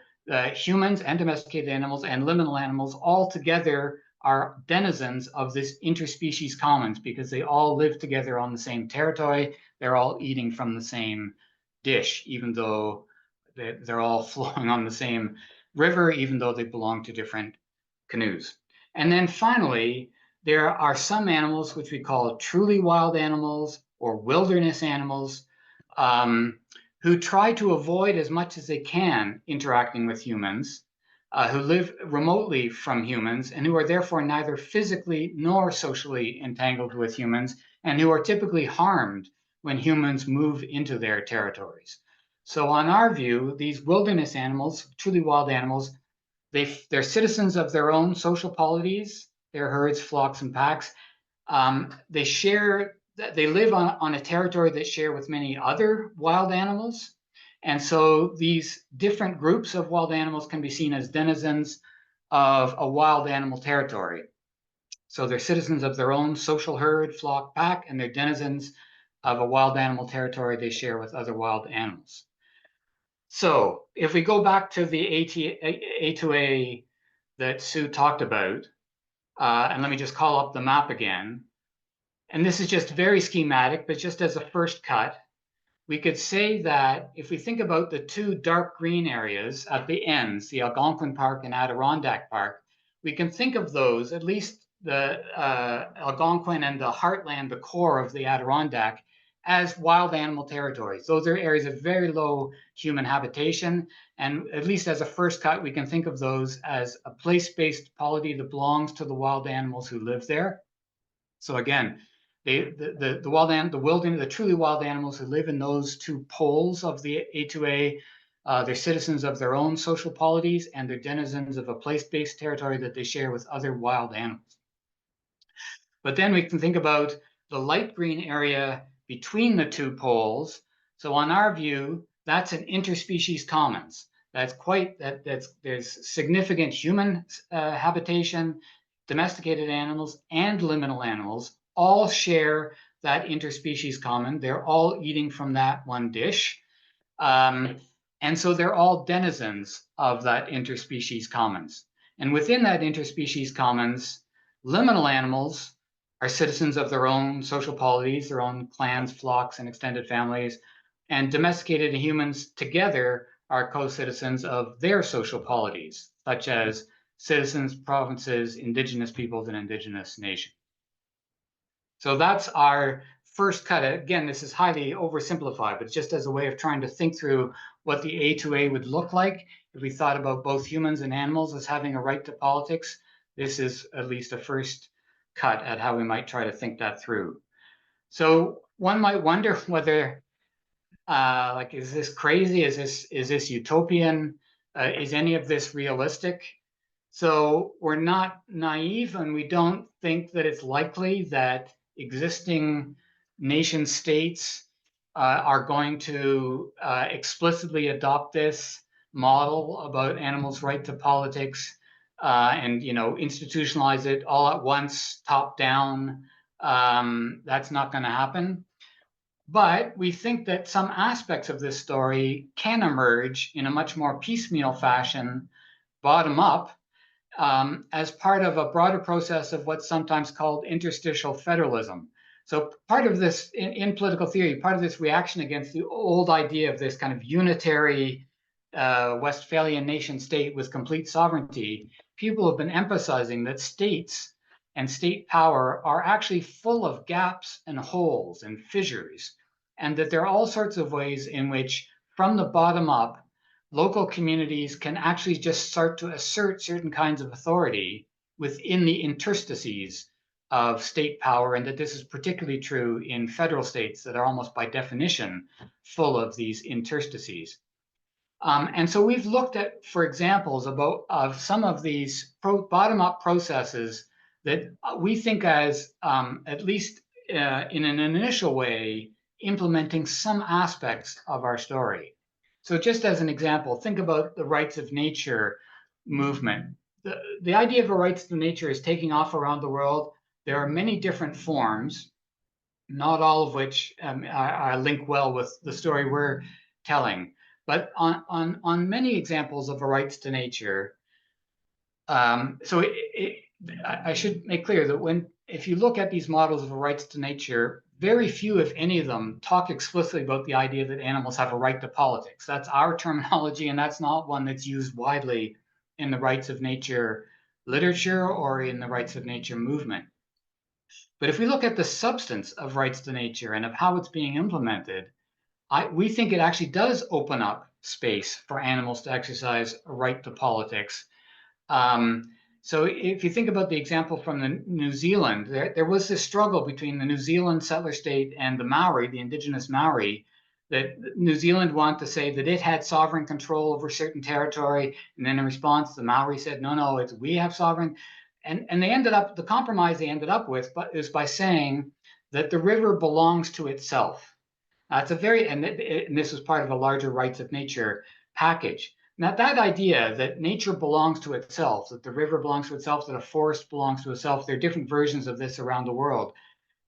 humans and domesticated animals and liminal animals all together are denizens of this interspecies commons because they all live together on the same territory. They're all eating from the same dish, even though they're all flowing on the same river, even though they belong to different canoes. And then finally, there are some animals which we call truly wild animals or wilderness animals. who try to avoid as much as they can interacting with humans, who live remotely from humans, and who are therefore neither physically nor socially entangled with humans, and who are typically harmed when humans move into their territories. So on our view, these wilderness animals, truly wild animals, they're citizens of their own social polities, their herds, flocks, and packs. They live on a territory they share with many other wild animals. And so these different groups of wild animals can be seen as denizens of a wild animal territory. So they're citizens of their own social herd, flock, pack, and they're denizens of a wild animal territory they share with other wild animals. So if we go back to the A2A that Sue talked about, and let me just call up the map again. And this is just very schematic, but just as a first cut, we could say that if we think about the two dark green areas at the ends, the Algonquin Park and Adirondack Park, we can think of those, at least the Algonquin and the heartland, the core of the Adirondack, as wild animal territories. Those are areas of very low human habitation. And at least as a first cut, we can think of those as a place-based polity that belongs to the wild animals who live there. So again, the truly wild animals who live in those two poles of the A2A, they're citizens of their own social polities, and they're denizens of a place-based territory that they share with other wild animals. But then we can think about the light green area between the two poles. So on our view, that's an interspecies commons. There's significant human habitation, domesticated animals, and liminal animals all share that interspecies common. They're all eating from that one dish. And so they're all denizens of that interspecies commons. And within that interspecies commons, liminal animals are citizens of their own social polities, their own clans, flocks, and extended families. And domesticated humans together are co-citizens of their social polities, such as citizens, provinces, indigenous peoples, and indigenous nations. So that's our first cut. Again, this is highly oversimplified, but just as a way of trying to think through what the A2A would look like if we thought about both humans and animals as having a right to politics. This is at least a first cut at how we might try to think that through. So one might wonder whether, is this crazy? Is this utopian? Is any of this realistic? So we're not naive, and we don't think that it's likely that existing nation states are going to explicitly adopt this model about animals' right to politics and institutionalize it all at once, top down. That's not going to happen. But we think that some aspects of this story can emerge in a much more piecemeal fashion, bottom up, as part of a broader process of what's sometimes called interstitial federalism. So part of this, in political theory, part of this reaction against the old idea of this kind of unitary Westphalian nation state with complete sovereignty, people have been emphasizing that states and state power are actually full of gaps and holes and fissures, and that there are all sorts of ways in which, from the bottom up, local communities can actually just start to assert certain kinds of authority within the interstices of state power, and that this is particularly true in federal states that are almost by definition full of these interstices. And so we've looked at, for examples of some of these bottom-up processes that we think as, at least in an initial way, implementing some aspects of our story. So just as an example, think about the rights of nature movement. The idea of a rights to nature is taking off around the world. There are many different forms, not all of which are linked well with the story we're telling. But on many examples of a rights to nature, I should make clear that if you look at these models of a rights to nature, very few, if any of them, talk explicitly about the idea that animals have a right to politics. That's our terminology, and that's not one that's used widely in the rights of nature literature or in the rights of nature movement. But if we look at the substance of rights to nature and of how it's being implemented, we think it actually does open up space for animals to exercise a right to politics. So if you think about the example from New Zealand, there was this struggle between the New Zealand settler state and the Maori, the indigenous Maori, that New Zealand wanted to say that it had sovereign control over certain territory. And then in response, the Maori said, no, it's we have sovereign. And they ended up, the compromise they ended up with is by saying that the river belongs to itself. It's a very, and this was part of a larger rights of nature package. Now, that idea that nature belongs to itself, that the river belongs to itself, that a forest belongs to itself, there are different versions of this around the world.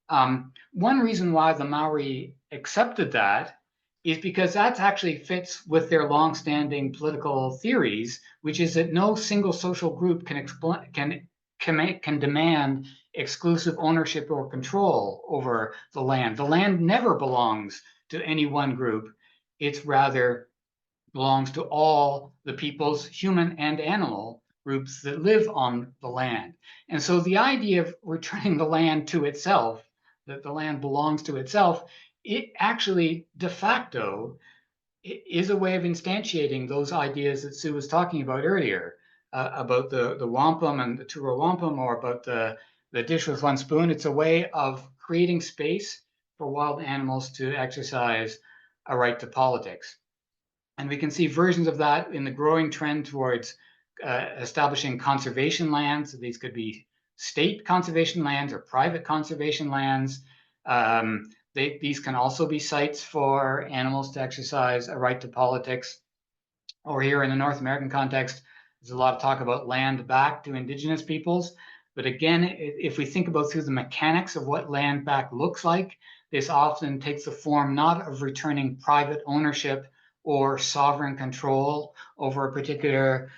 One reason why the Maori accepted that is because that actually fits with their longstanding political theories, which is that no single social group can demand exclusive ownership or control over the land. The land never belongs to any one group. It's rather belongs to all the peoples, human and animal groups that live on the land. And so the idea of returning the land to itself, that the land belongs to itself, it actually de facto is a way of instantiating those ideas that Sue was talking about earlier, about the wampum and the tura wampum, or about the dish with one spoon. It's a way of creating space for wild animals to exercise a right to politics. And we can see versions of that in the growing trend towards establishing conservation lands. So these could be state conservation lands or private conservation lands. These can also be sites for animals to exercise a right to politics. Or here in the North American context, there's a lot of talk about land back to indigenous peoples. But again, if we think about through the mechanics of what land back looks like, this often takes the form not of returning private ownership or sovereign control over a particular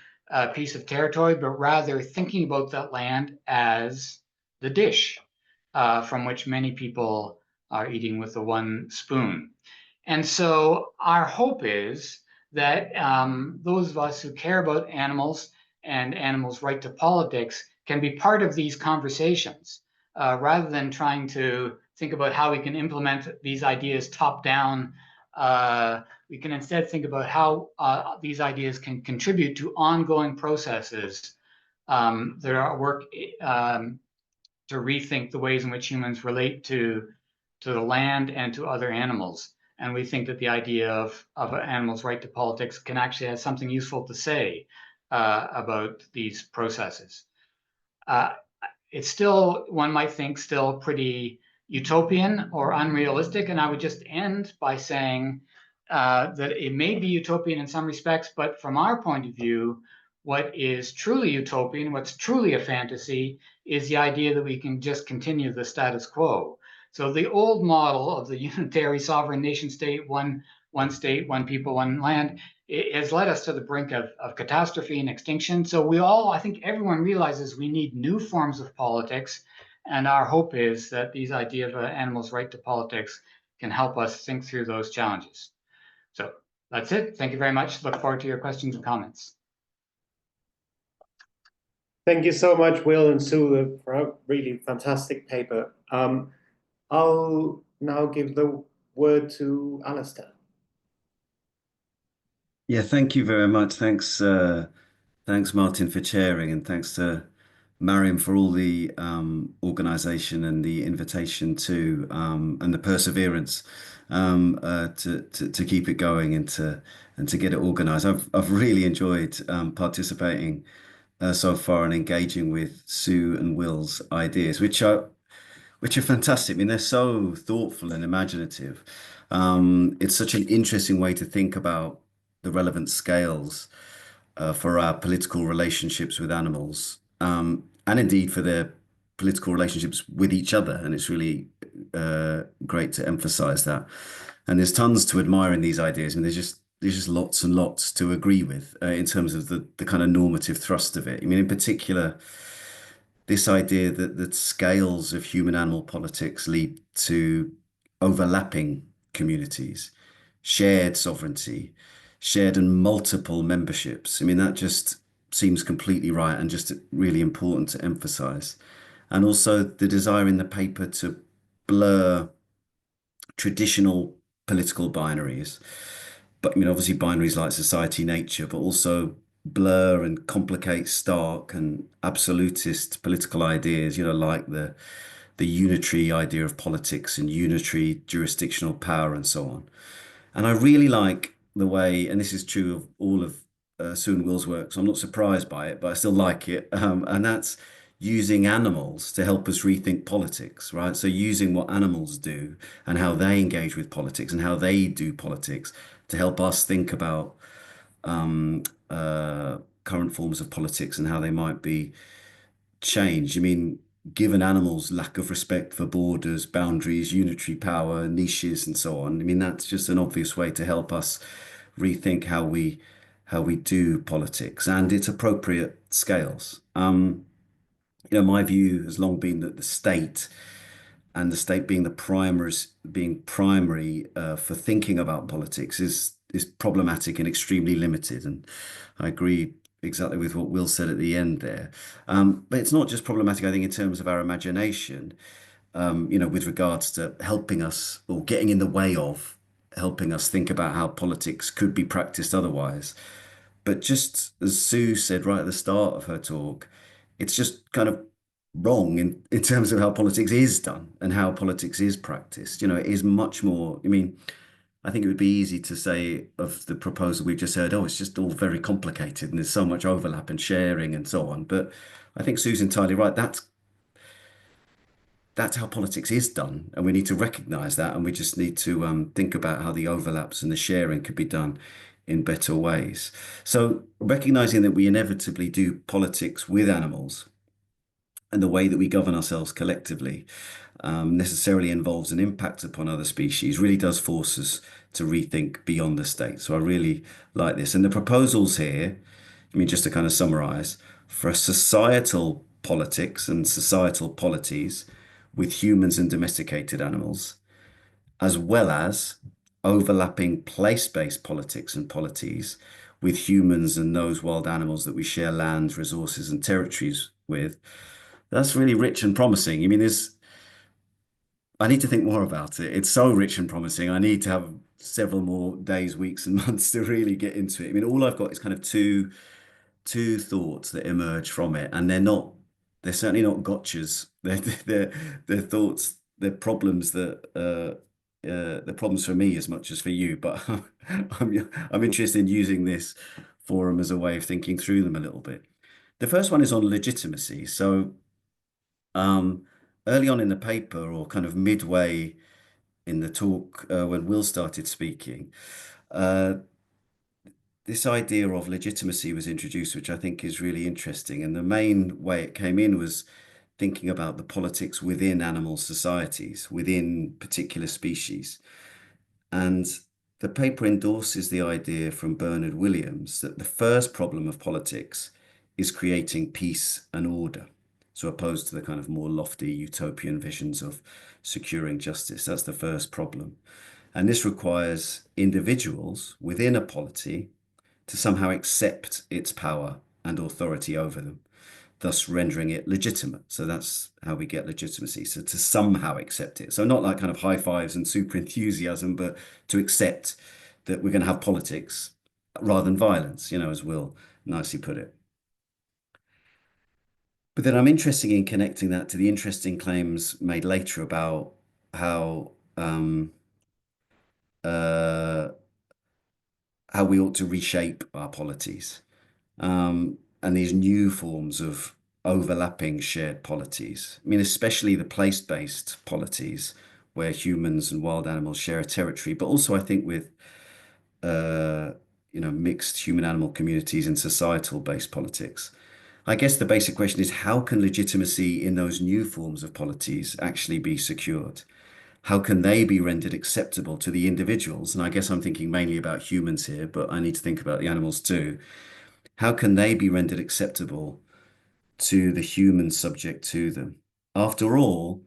piece of territory, but rather thinking about that land as the dish from which many people are eating with the one spoon. And so our hope is that those of us who care about animals and animals' right to politics can be part of these conversations rather than trying to think about how we can implement these ideas top down. We can instead think about how these ideas can contribute to ongoing processes that are work to rethink the ways in which humans relate to the land and to other animals. And we think that the idea of an animal's right to politics can actually have something useful to say about these processes. It's still, one might think, still pretty utopian or unrealistic. And I would just end by saying that it may be utopian in some respects, but from our point of view, what is truly utopian, what's truly a fantasy, is the idea that we can just continue the status quo. So the old model of the unitary sovereign nation state, one state, one people, one land, it has led us to the brink of catastrophe and extinction. So we all, I think everyone realizes we need new forms of politics. And our hope is that these ideas of animals' right to politics can help us think through those challenges. So that's it. Thank you very much. Look forward to your questions and comments. Thank you so much, Will and Sue, for a really fantastic paper. I'll now give the word to Alasdair. Yeah, thank you very much. Thanks, Martin, for chairing, and thanks to Mariam for all the organisation and the invitation to and the perseverance to keep it going and to get it organised. I've really enjoyed participating so far and engaging with Sue and Will's ideas, which are fantastic. I mean, they're so thoughtful and imaginative. It's such an interesting way to think about the relevant scales for our political relationships with animals, and indeed for their political relationships with each other. And it's really great to emphasize that. And there's tons to admire in these ideas. And there's just lots and lots to agree with in terms of the kind of normative thrust of it. I mean, in particular, this idea that scales of human-animal politics lead to overlapping communities, shared sovereignty, shared and multiple memberships. I mean, that just seems completely right and just really important to emphasize. And also the desire in the paper to blur traditional political binaries. But I mean, obviously binaries like society, nature, but also blur and complicate stark and absolutist political ideas, like the unitary idea of politics and unitary jurisdictional power and so on. And I really like the way, and this is true of all of Sue and Will's work, so I'm not surprised by it, but I still like it. And that's using animals to help us rethink politics, right? So using what animals do and how they engage with politics and how they do politics to help us think about um, current forms of politics and how they might be changed. I mean, given animals' lack of respect for borders, boundaries, unitary power, niches, and so on. I mean, that's just an obvious way to help us rethink how we do politics and its appropriate scales. My view has long been that the state and the state being primary for thinking about politics is problematic and extremely limited. And I agree exactly with what Will said at the end there. But it's not just problematic, I think, in terms of our imagination, with regards to helping us or getting in the way of helping us think about how politics could be practiced otherwise. But just as Sue said right at the start of her talk, it's just kind of wrong in terms of how politics is done and how politics is practiced. It is much more, I mean, I think it would be easy to say of the proposal we've just heard, oh, it's just all very complicated and there's so much overlap and sharing and so on. But I think Sue's entirely right. That's how politics is done, and we need to recognize that, and we just need to think about how the overlaps and the sharing could be done in better ways. So recognizing that we inevitably do politics with animals and the way that we govern ourselves collectively necessarily involves an impact upon other species, really does force us to rethink beyond the state. So I really like this. And the proposals here, I mean, just to kind of summarize, for a societal politics and societal polities with humans and domesticated animals, as well as overlapping place-based politics and polities with humans and those wild animals that we share lands, resources, and territories with. That's really rich and promising. I mean, I need to think more about it. It's so rich and promising. I need to have several more days, weeks, and months to really get into it. I mean, all I've got is kind of two thoughts that emerge from it, and they're certainly not gotchas. They're thoughts, they're problems they're problems for me as much as for you. But I'm interested in using this forum as a way of thinking through them a little bit. The first one is on legitimacy. So early on in the paper, or kind of midway in the talk, when Will started speaking, this idea of legitimacy was introduced, which I think is really interesting. And the main way it came in was thinking about the politics within animal societies, within particular species. And the paper endorses the idea from Bernard Williams that the first problem of politics is creating peace and order. So opposed to the kind of more lofty utopian visions of securing justice, that's the first problem. And this requires individuals within a polity to somehow accept its power and authority over them, thus rendering it legitimate. So that's how we get legitimacy. So to somehow accept it. So not like kind of high fives and super enthusiasm, but to accept that we're going to have politics rather than violence, as Will nicely put it. But then I'm interested in connecting that to the interesting claims made later about how we ought to reshape our polities, and these new forms of overlapping shared polities. I mean, especially the place-based polities where humans and wild animals share a territory, but also I think with mixed human-animal communities and societal-based politics. I guess the basic question is, how can legitimacy in those new forms of polities actually be secured? How can they be rendered acceptable to the individuals? And I guess I'm thinking mainly about humans here, but I need to think about the animals too. How can they be rendered acceptable to the humans subject to them? After all,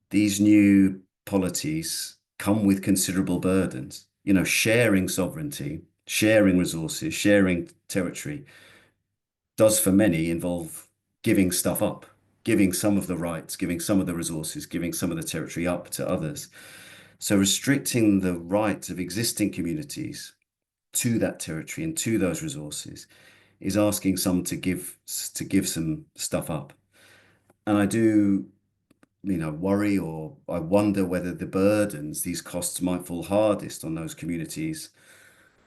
these new polities come with considerable burdens. Sharing sovereignty, sharing resources, sharing territory does for many involve giving stuff up, giving some of the rights, giving some of the resources, giving some of the territory up to others. So restricting the right of existing communities to that territory and to those resources is asking some to give some stuff up. And I do, worry, or I wonder whether the burdens, these costs, might fall hardest on those communities,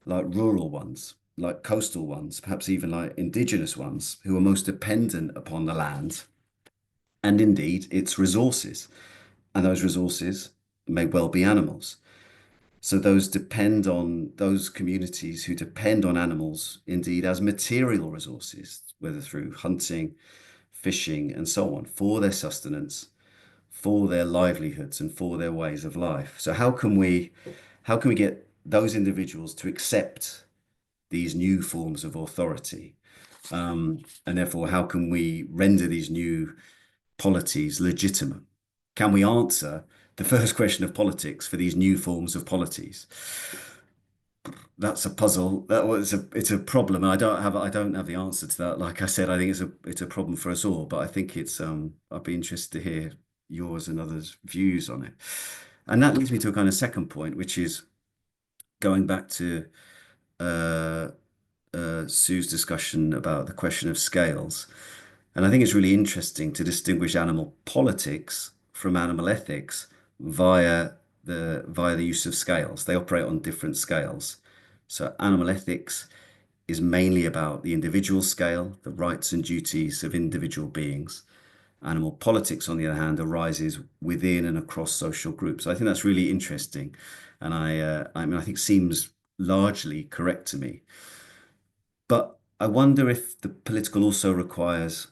like rural ones, like coastal ones, perhaps even like indigenous ones, who are most dependent upon the land and indeed its resources. And those resources may well be animals. So those communities who depend on animals indeed as material resources, whether through hunting, fishing, and so on, for their sustenance, for their livelihoods, and for their ways of life. So how can we get those individuals to accept these new forms of authority? And therefore, how can we render these new polities legitimate? Can we answer the first question of politics for these new forms of polities? That's a puzzle. It's a problem. I don't have the answer to that. Like I said, I think it's a problem for us all. But I think I'd be interested to hear yours and others' views on it. And that leads me to a kind of second point, which is going back to Sue's discussion about the question of scales. And I think it's really interesting to distinguish animal politics from animal ethics via the use of scales. They operate on different scales. So animal ethics is mainly about the individual scale, the rights and duties of individual beings. Animal politics, on the other hand, arises within and across social groups. I think that's really interesting, and I think seems largely correct to me. But I wonder if the political also requires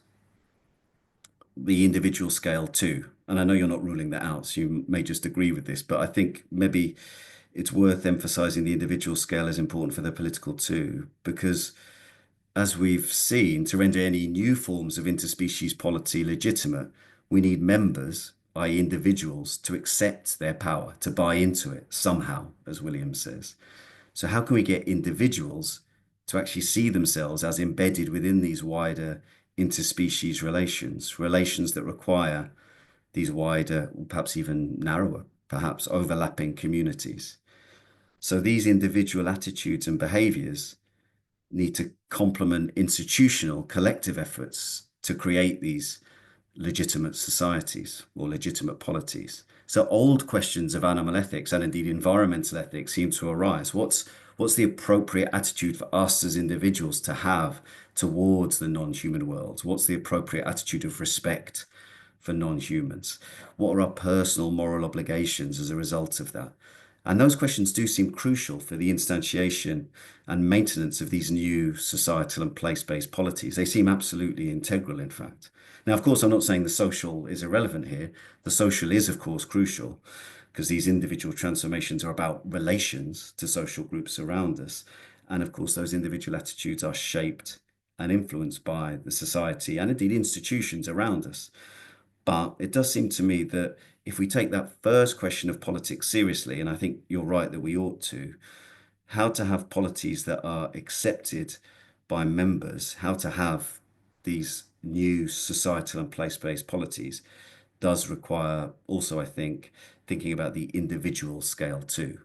the individual scale too. And I know you're not ruling that out, so you may just agree with this, but I think maybe it's worth emphasizing the individual scale is important for the political too, because as we've seen, to render any new forms of interspecies polity legitimate, we need members, i.e. individuals, to accept their power, to buy into it somehow, as William says. So how can we get individuals to actually see themselves as embedded within these wider interspecies relations that require these wider, perhaps even narrower, perhaps overlapping communities? So these individual attitudes and behaviors need to complement institutional collective efforts to create these legitimate societies or legitimate polities. So old questions of animal ethics and indeed environmental ethics seem to arise. What's the appropriate attitude for us as individuals to have towards the non-human world? What's the appropriate attitude of respect for non-humans? What are our personal moral obligations as a result of that? And those questions do seem crucial for the instantiation and maintenance of these new societal and place-based polities. They seem absolutely integral, in fact. Now, of course, I'm not saying the social is irrelevant here. The social is, of course, crucial, because these individual transformations are about relations to social groups around us. And of course, those individual attitudes are shaped and influenced by the society and indeed institutions around us. But it does seem to me that if we take that first question of politics seriously, and I think you're right that we ought to, how to have polities that are accepted by members, how to have these new societal and place-based polities does require also, I think, thinking about the individual scale too.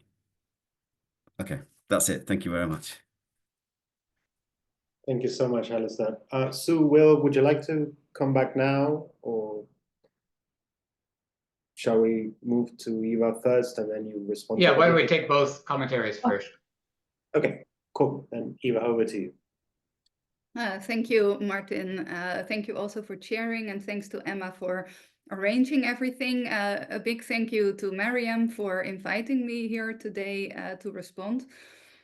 Okay, that's it. Thank you very much. Thank you so much, Alasdair. Sue, Will, would you like to come back now, or shall we move to Eva first and then you respond? Yeah, why don't we take both commentaries first? Okay, cool. Then Eva, over to you. Thank you, Martin. Thank you also for chairing, and thanks to Emma for arranging everything. A big thank you to Mariam for inviting me here today to respond.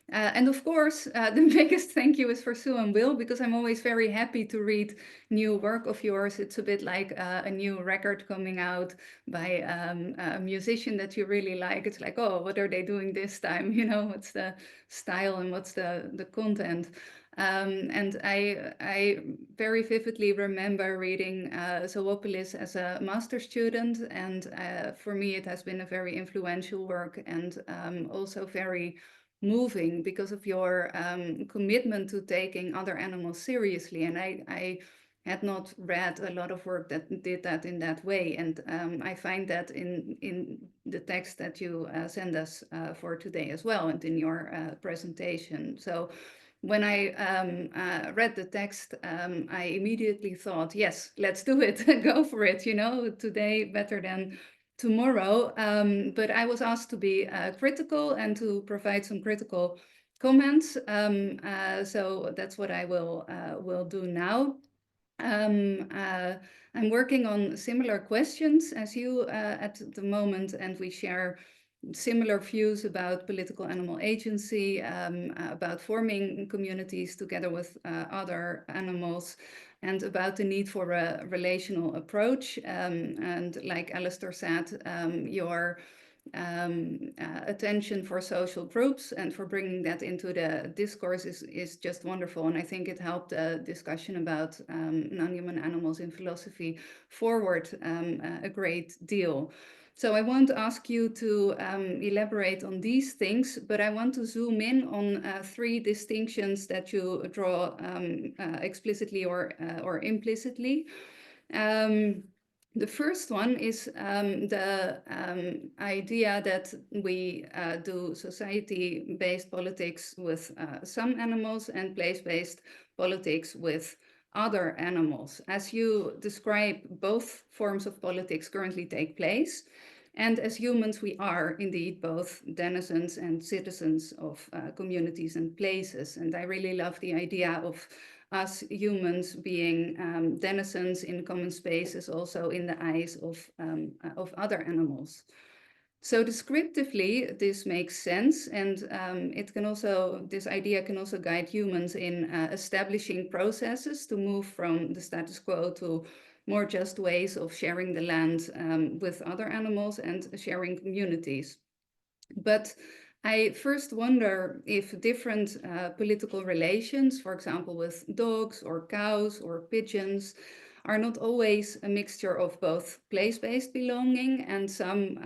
And of course, the biggest thank you is for Sue and Will, because I'm always very happy to read new work of yours. It's a bit like a new record coming out by a musician that you really like. It's like, oh, what are they doing this time? You know, what's the style and what's the content? And I very vividly remember reading Zoopolis as a master's student, and for me it has been a very influential work, and also very moving because of your commitment to taking other animals seriously. And I had not read a lot of work that did that in that way. And I find that in the text that you send us for today as well, and in your presentation. So when I read the text, I immediately thought, yes, let's do it, go for it, you know, today better than tomorrow. But I was asked to be critical and to provide some critical comments. So that's what I will do now. I'm working on similar questions as you at the moment, and we share similar views about political animal agency, about forming communities together with other animals, and about the need for a relational approach. And like Alasdair said, your attention for social groups and for bringing that into the discourse is just wonderful. And I think it helped a discussion about non-human animals in philosophy forward a great deal. So I won't ask you to elaborate on these things, but I want to zoom in on three distinctions that you draw explicitly or implicitly. The first one is the idea that we do society-based politics with some animals and place-based politics with other animals. As you describe, both forms of politics currently take place. And as humans, we are indeed both denizens and citizens of communities and places. And I really love the idea of us humans being denizens in common spaces, also in the eyes of other animals. So descriptively, this makes sense, and it can also, this idea can also guide humans in establishing processes to move from the status quo to more just ways of sharing the land with other animals and sharing communities. But I first wonder if different political relations, for example, with dogs or cows or pigeons, are not always a mixture of both place-based belonging and some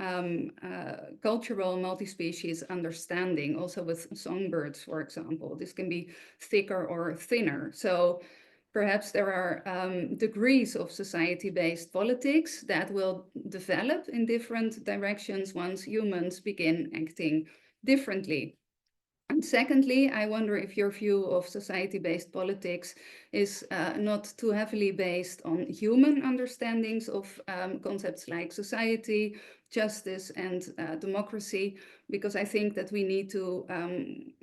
cultural multi-species understanding, also with songbirds, for example. This can be thicker or thinner. So perhaps there are degrees of society-based politics that will develop in different directions once humans begin acting differently. And secondly, I wonder if your view of society-based politics is not too heavily based on human understandings of concepts like society, justice, and democracy, because I think that we need to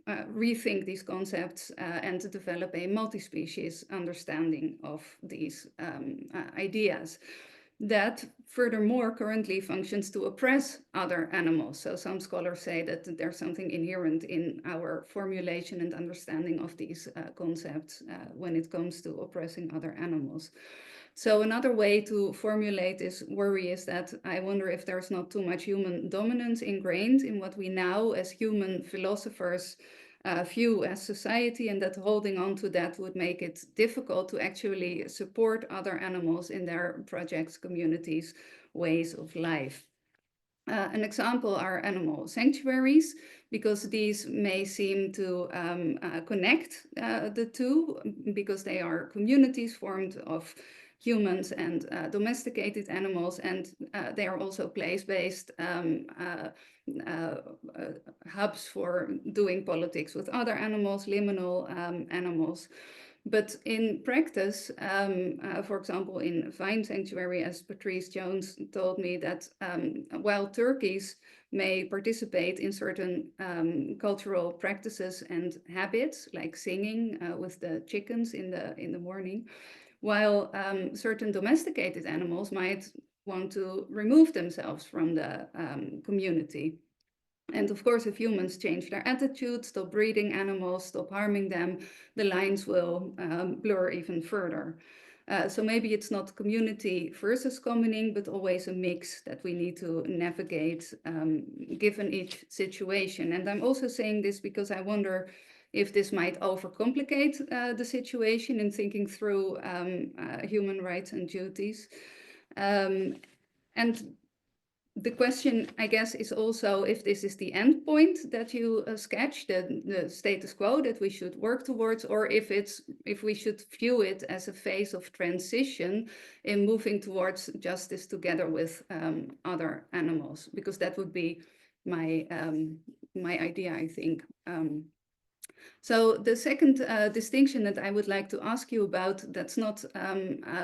rethink these concepts and to develop a multi-species understanding of these ideas. That furthermore currently functions to oppress other animals. So some scholars say that there's something inherent in our formulation and understanding of these concepts when it comes to oppressing other animals. So another way to formulate this worry is that I wonder if there's not too much human dominance ingrained in what we now as human philosophers view as society, and that holding on to that would make it difficult to actually support other animals in their projects, communities, ways of life. An example are animal sanctuaries, because these may seem to connect the two, because they are communities formed of humans and domesticated animals, and they are also place-based hubs for doing politics with other animals, liminal animals. But in practice, for example, in Vine Sanctuary, as Patrice Jones told me, that wild turkeys may participate in certain cultural practices and habits, like singing with the chickens in the morning, while certain domesticated animals might want to remove themselves from the community. And of course, if humans change their attitude, stop breeding animals, stop harming them, the lines will blur even further. So maybe it's not community versus commoning, but always a mix that we need to navigate given each situation. And I'm also saying this because I wonder if this might overcomplicate the situation in thinking through human rights and duties. And the question, I guess, is also if this is the end point that you sketch, the status quo that we should work towards, or if we should view it as a phase of transition in moving towards justice together with other animals, because that would be my my idea, I think. So the second distinction that I would like to ask you about, that's not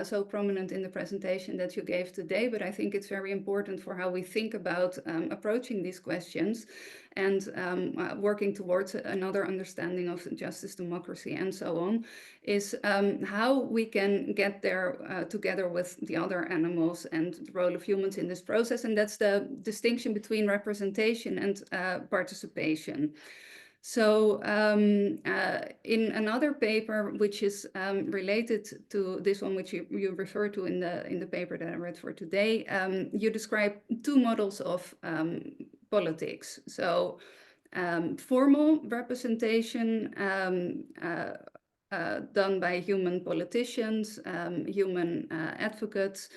so prominent in the presentation that you gave today, but I think it's very important for how we think about approaching these questions and working towards another understanding of justice, democracy, and so on, is how we can get there together with the other animals and the role of humans in this process. And that's the distinction between representation and participation. So in another paper, which is related to this one, which you refer to in the paper that I read for today, you describe two models of politics. So formal representation done by human politicians, human advocates,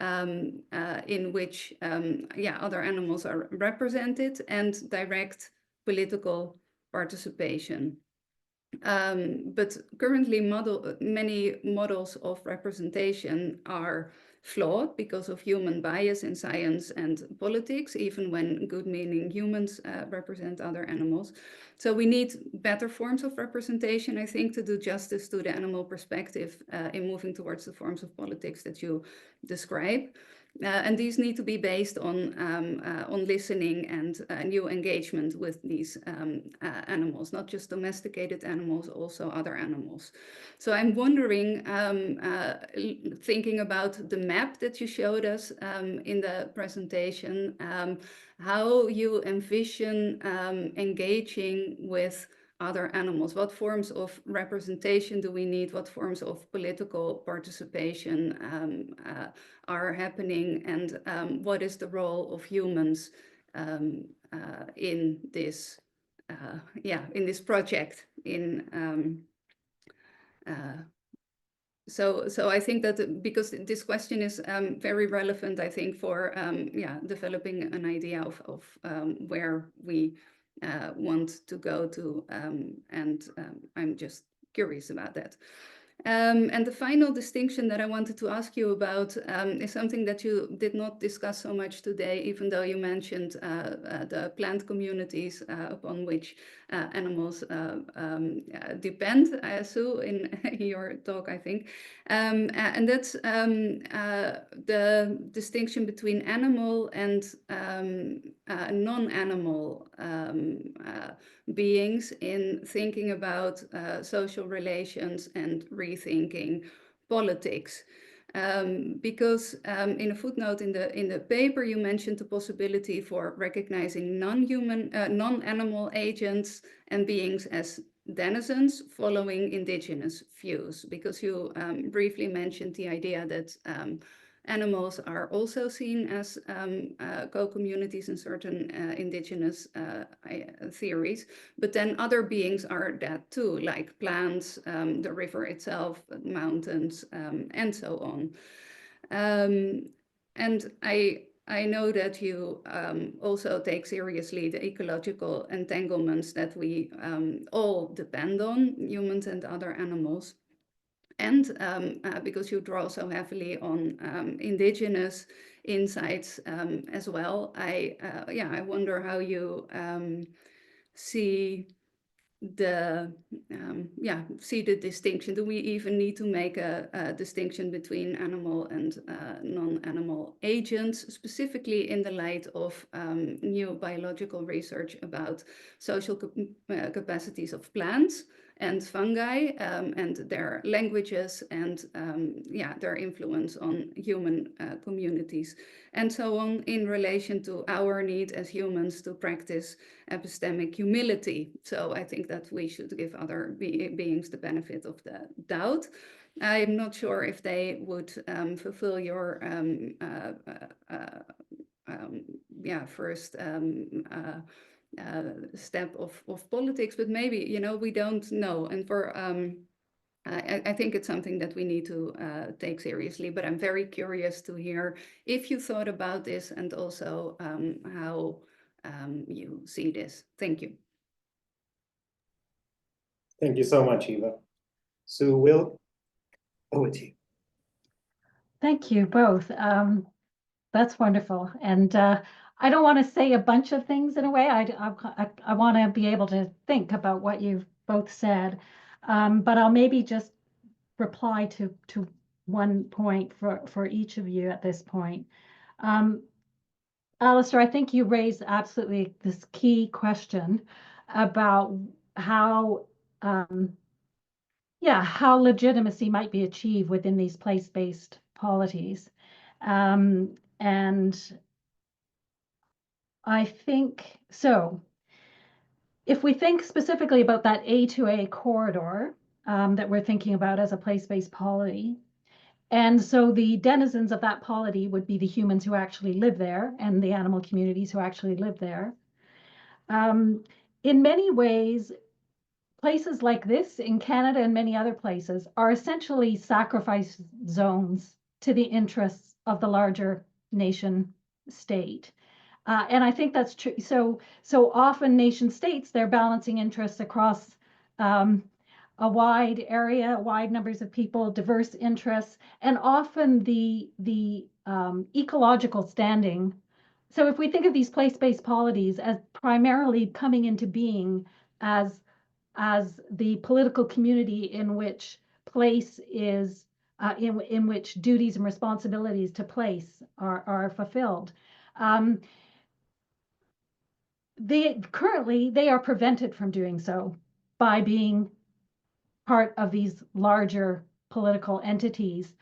in which other animals are represented, and direct political participation. But currently many models of representation are flawed because of human bias in science and politics, even when good-meaning humans represent other animals. So we need better forms of representation, I think, to do justice to the animal perspective in moving towards the forms of politics that you describe. And these need to be based on listening and new engagement with these animals, not just domesticated animals, also other animals. So I'm wondering, thinking about the map that you showed us in the presentation, how you envision engaging with other animals. What forms of representation do we need? What forms of political participation are happening? And what is the role of humans in this project? So I think that because this question is very relevant, I think, for developing an idea of where we want to go to, and I'm just curious about that. And the final distinction that I wanted to ask you about is something that you did not discuss so much today, even though you mentioned the plant communities upon which animals depend, Sue, in your talk, I think. And that's the distinction between animal and non-animal beings in thinking about social relations and rethinking politics. Because in a footnote in the paper, you mentioned the possibility for recognizing non-animal agents and beings as denizens following indigenous views, because you briefly mentioned the idea that animals are also seen as co-communities in certain indigenous theories, but then other beings are that too, like plants, the river itself, mountains, and so on. And I know that you also take seriously the ecological entanglements that we all depend on, humans and other animals. And because you draw so heavily on indigenous insights as well, I wonder how you see the distinction. Do we even need to make a distinction between animal and non-animal agents, specifically in the light of new biological research about social capacities of plants and fungi and their languages and their influence on human communities and so on, in relation to our need as humans to practice epistemic humility. So I think that we should give other beings the benefit of the doubt. I'm not sure if they would fulfill your first step of politics, but maybe, we don't know. And for I think it's something that we need to take seriously, but I'm very curious to hear if you thought about this and also how you see this. Thank you. Thank you so much, Eva. So Will, over to you. Thank you both. That's wonderful. And I don't want to say a bunch of things in a way. I want to be able to think about what you've both said. But I'll maybe just reply to one point for each of you at this point. Alasdair, I think you raised absolutely this key question about how how legitimacy might be achieved within these place-based polities. And I think so. If we think specifically about that A to A corridor that we're thinking about as a place-based polity, and so the denizens of that polity would be the humans who actually live there and the animal communities who actually live there. In many ways, places like this in Canada and many other places are essentially sacrifice zones to the interests of the larger nation state. And I think that's true. So often nation states, they're balancing interests across a wide area, wide numbers of people, diverse interests, and often the ecological standing. So if we think of these place-based polities as primarily coming into being as the political community in which place is, in which duties and responsibilities to place are fulfilled. Currently they are prevented from doing so by being part of these larger political entities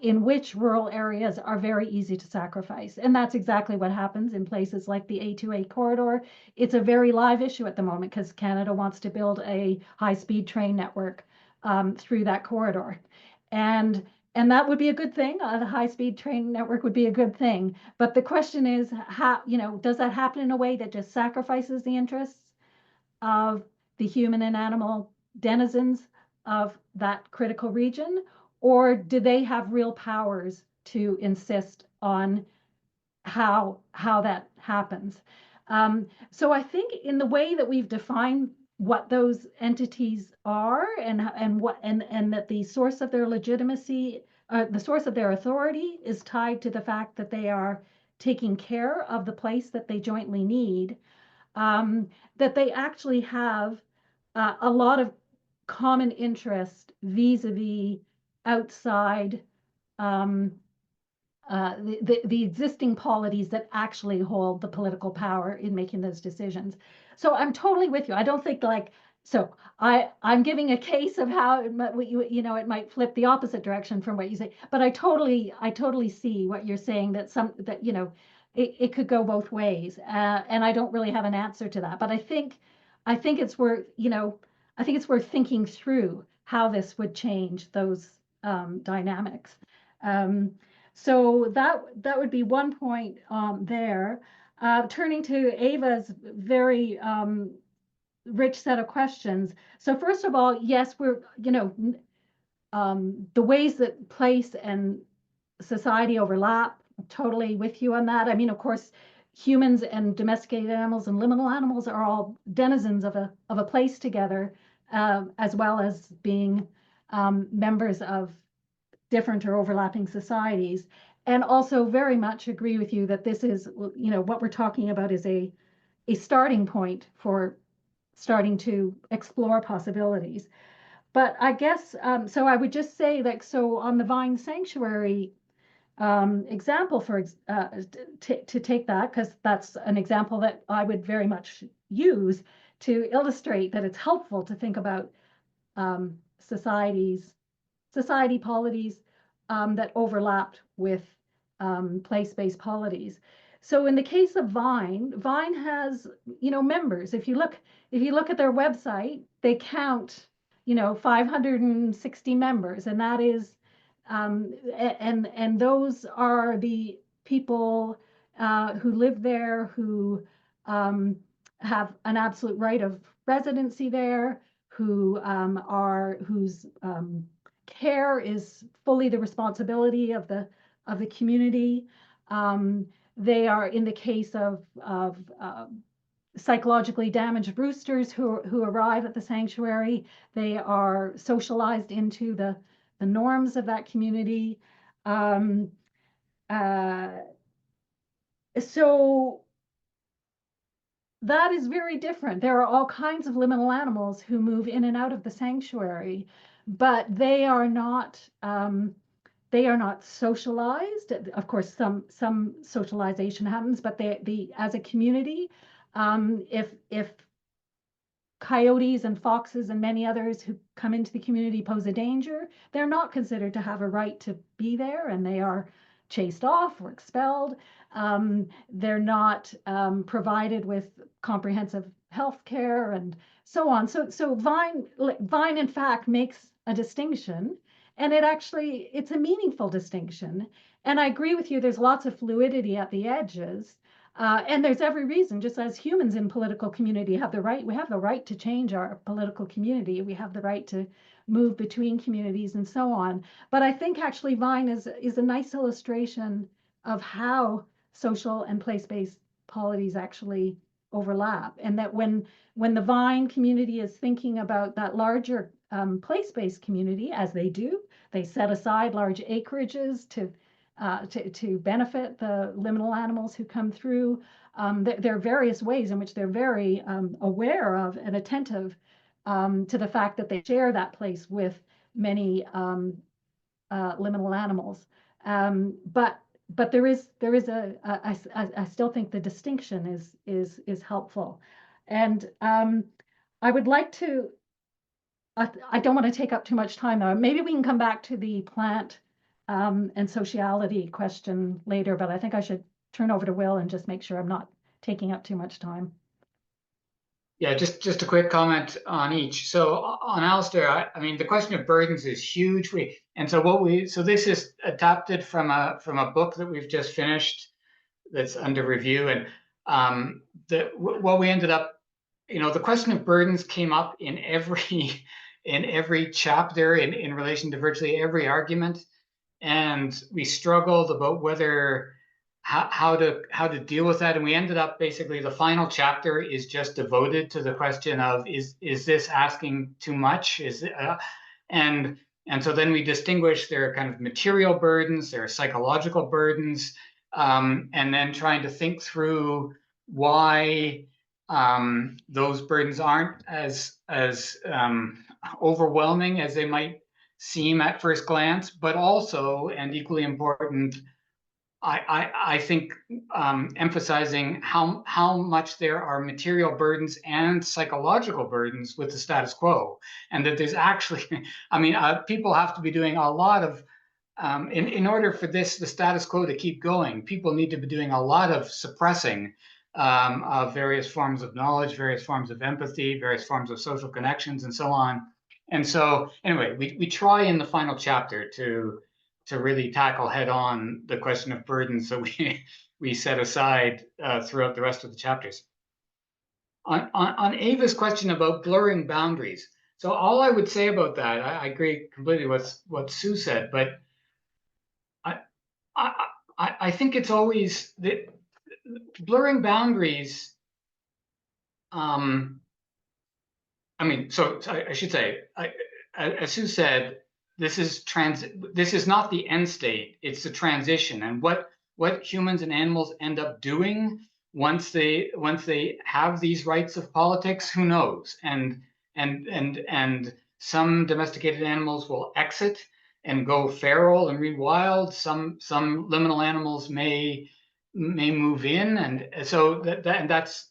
in which rural areas are very easy to sacrifice. And that's exactly what happens in places like the A2A corridor. It's a very live issue at the moment because Canada wants to build a high-speed train network through that corridor. And that would be a good thing. The high-speed train network would be a good thing. But the question is, how, does that happen in a way that just sacrifices the interests of the human and animal denizens of that critical region, or do they have real powers to insist on how that happens? So I think in the way that we've defined what those entities are and that the source of their legitimacy, the source of their authority is tied to the fact that they are taking care of the place that they jointly need, that they actually have a lot of common interest vis-a-vis outside the existing polities that actually hold the political power in making those decisions. So I'm totally with you. I don't think so I'm giving a case of how it might flip the opposite direction from what you say, but I totally see what you're saying, that it could go both ways, and I don't really have an answer to that, but I think it's worth thinking through how this would change those dynamics. So that would be one point there. Turning to Eva's very rich set of questions. So first of all, yes, we're the ways that place and society overlap. Totally with you on that. I mean, of course, humans and domesticated animals and liminal animals are all denizens of a place together, as well as being members of different or overlapping societies. And also very much agree with you that this is, what we're talking about is a starting point for starting to explore possibilities. But I guess, so I would just say that, so on the vine sanctuary example, to take that, because that's an example that I would very much use to illustrate that it's helpful to think about society polities that overlapped with place-based polities. So in the case of Vine has, members. If you look at their website, they count, 560 members, and that is, and those are the people who live there, who have an absolute right of residency there, whose care is fully the responsibility of the community. They are, in the case of psychologically damaged roosters who arrive at the sanctuary, they are socialized into the norms of that community. So that is very different. There are all kinds of liminal animals who move in and out of the sanctuary, but they are not socialized. Of course, some socialization happens, but as a community, if coyotes and foxes and many others who come into the community pose a danger, they're not considered to have a right to be there, and they are chased off or expelled. They're not provided with comprehensive health care and so on. So Vine in fact makes a distinction, and it's a meaningful distinction. And I agree with you, there's lots of fluidity at the edges. And there's every reason, just as humans in political community we have the right to change our political community. We have the right to move between communities and so on. But I think actually Vine is a nice illustration of how social and place-based polities actually overlap. And that when the Vine community is thinking about that larger place-based community, as they do, they set aside large acreages to benefit the liminal animals who come through. There are various ways in which they're very aware of and attentive to the fact that they share that place with many liminal animals. But there is I still think the distinction is helpful. And I would like to, I don't want to take up too much time though. Maybe we can come back to the plant and sociality question later, but I think I should turn over to Will and just make sure I'm not taking up too much time. Yeah, just a quick comment on each. So on Alasdair, I mean, the question of burdens is huge. So this is adapted from a book that we've just finished that's under review, and what we ended up, the question of burdens came up in every chapter in relation to virtually every argument. And we struggled about how to deal with that, and we ended up basically the final chapter is just devoted to the question of is this asking too much? And so then we distinguish there are kind of material burdens, there are psychological burdens, and then trying to think through why those burdens aren't as overwhelming as they might seem at first glance, but also, and equally important, I think emphasizing how much there are material burdens and psychological burdens with the status quo, and that there's actually, I mean, people have to be doing a lot of, in order for the status quo to keep going, people need to be doing a lot of suppressing of various forms of knowledge, various forms of empathy, various forms of social connections, and so on. And so anyway, we try in the final chapter to really tackle head on the question of burdens that we set aside throughout the rest of the chapters. On Eva's question about blurring boundaries, so all I would say about that, I agree completely with what Sue said, but I think it's always that blurring boundaries. I mean, so I should say, as Sue said, this is not the end state; it's the transition. And what humans and animals end up doing once they have these rights of politics, who knows? And some domesticated animals will exit and go feral and rewild. Some liminal animals may move in, and so that's.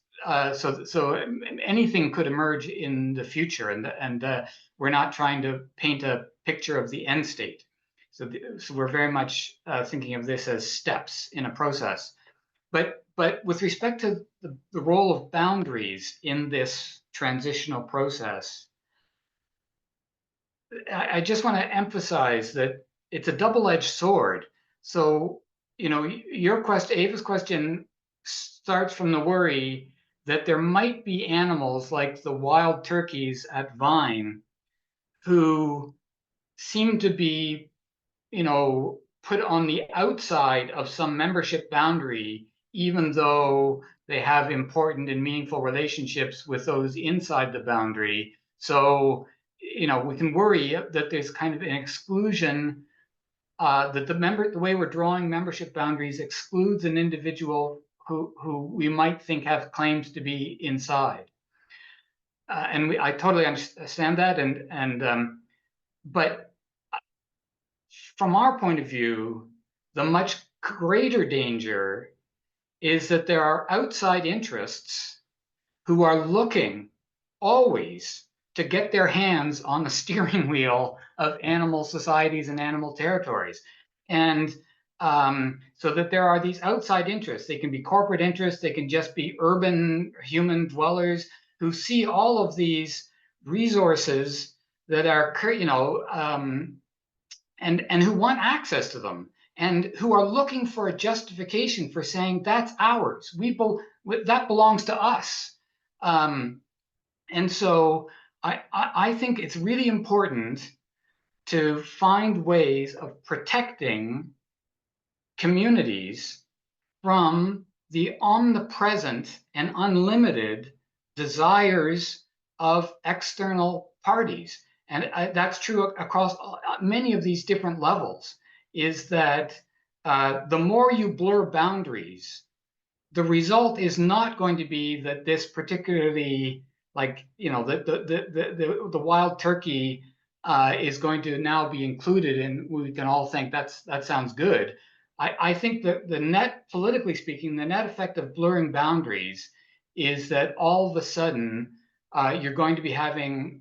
So anything could emerge in the future, and we're not trying to paint a picture of the end state. So we're very much thinking of this as steps in a process. But with respect to the role of boundaries in this transitional process, I just want to emphasize that it's a double-edged sword. So Eva's question starts from the worry that there might be animals like the wild turkeys at Vine who seem to be, put on the outside of some membership boundary, even though they have important and meaningful relationships with those inside the boundary. So, we can worry that there's kind of an exclusion, that the way we're drawing membership boundaries excludes an individual who we might think have claims to be inside. And I totally understand that, but from our point of view, the much greater danger is that there are outside interests who are looking always to get their hands on the steering wheel of animal societies and animal territories. And so that there are these outside interests. They can be corporate interests, they can just be urban human dwellers who see all of these resources that are, and who want access to them, and who are looking for a justification for saying that's ours. That belongs to us. And so I think it's really important to find ways of protecting communities from the omnipresent and unlimited desires of external parties. And that's true across many of these different levels, is that the more you blur boundaries, the result is not going to be that this particularly, the wild turkey is going to now be included, and we can all think that sounds good. I think that politically speaking, the net effect of blurring boundaries is that all of a sudden you're going to be having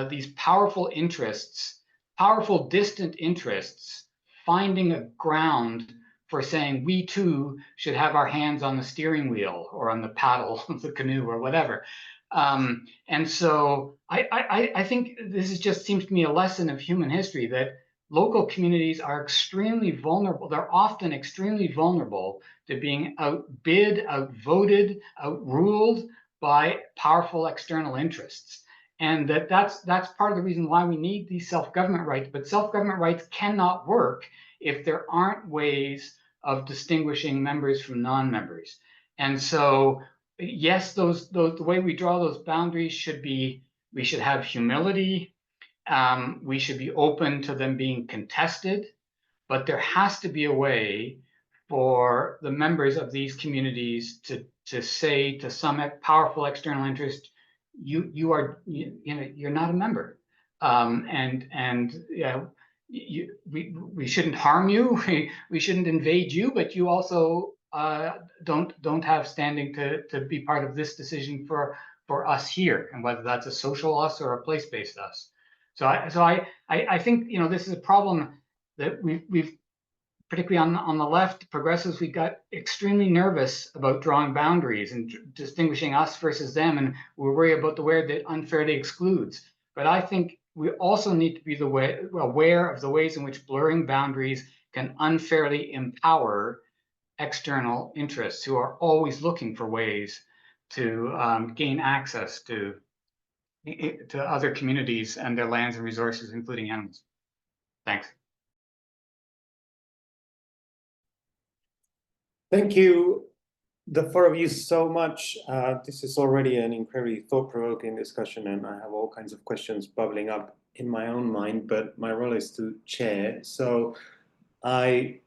these powerful interests, powerful distant interests, finding a ground for saying we too should have our hands on the steering wheel or on the paddle of the canoe or whatever. And so I think this just seems to me a lesson of human history, that local communities are extremely vulnerable. They're often extremely vulnerable to being outbid, outvoted, outruled by powerful external interests. And that's part of the reason why we need these self-government rights. But self-government rights cannot work if there aren't ways of distinguishing members from non-members. And so, yes, the way we draw those boundaries should be, we should have humility. We should be open to them being contested, but there has to be a way for the members of these communities to say to some powerful external interest, you're not a member, we shouldn't harm you, we shouldn't invade you, but you also don't have standing to be part of this decision for us here, and whether that's a social us or a place-based us. So I think this is a problem that we've particularly on the left, progressives, we got extremely nervous about drawing boundaries and distinguishing us versus them, and we're worried about the way that unfairly excludes. But I think we also need to be aware of the ways in which blurring boundaries can unfairly empower external interests who are always looking for ways to gain access to other communities and their lands and resources, including animals. Thanks. Thank you, the four of you, so much. This is already an incredibly thought-provoking discussion, and I have all kinds of questions bubbling up in my own mind, but my role is to chair. So I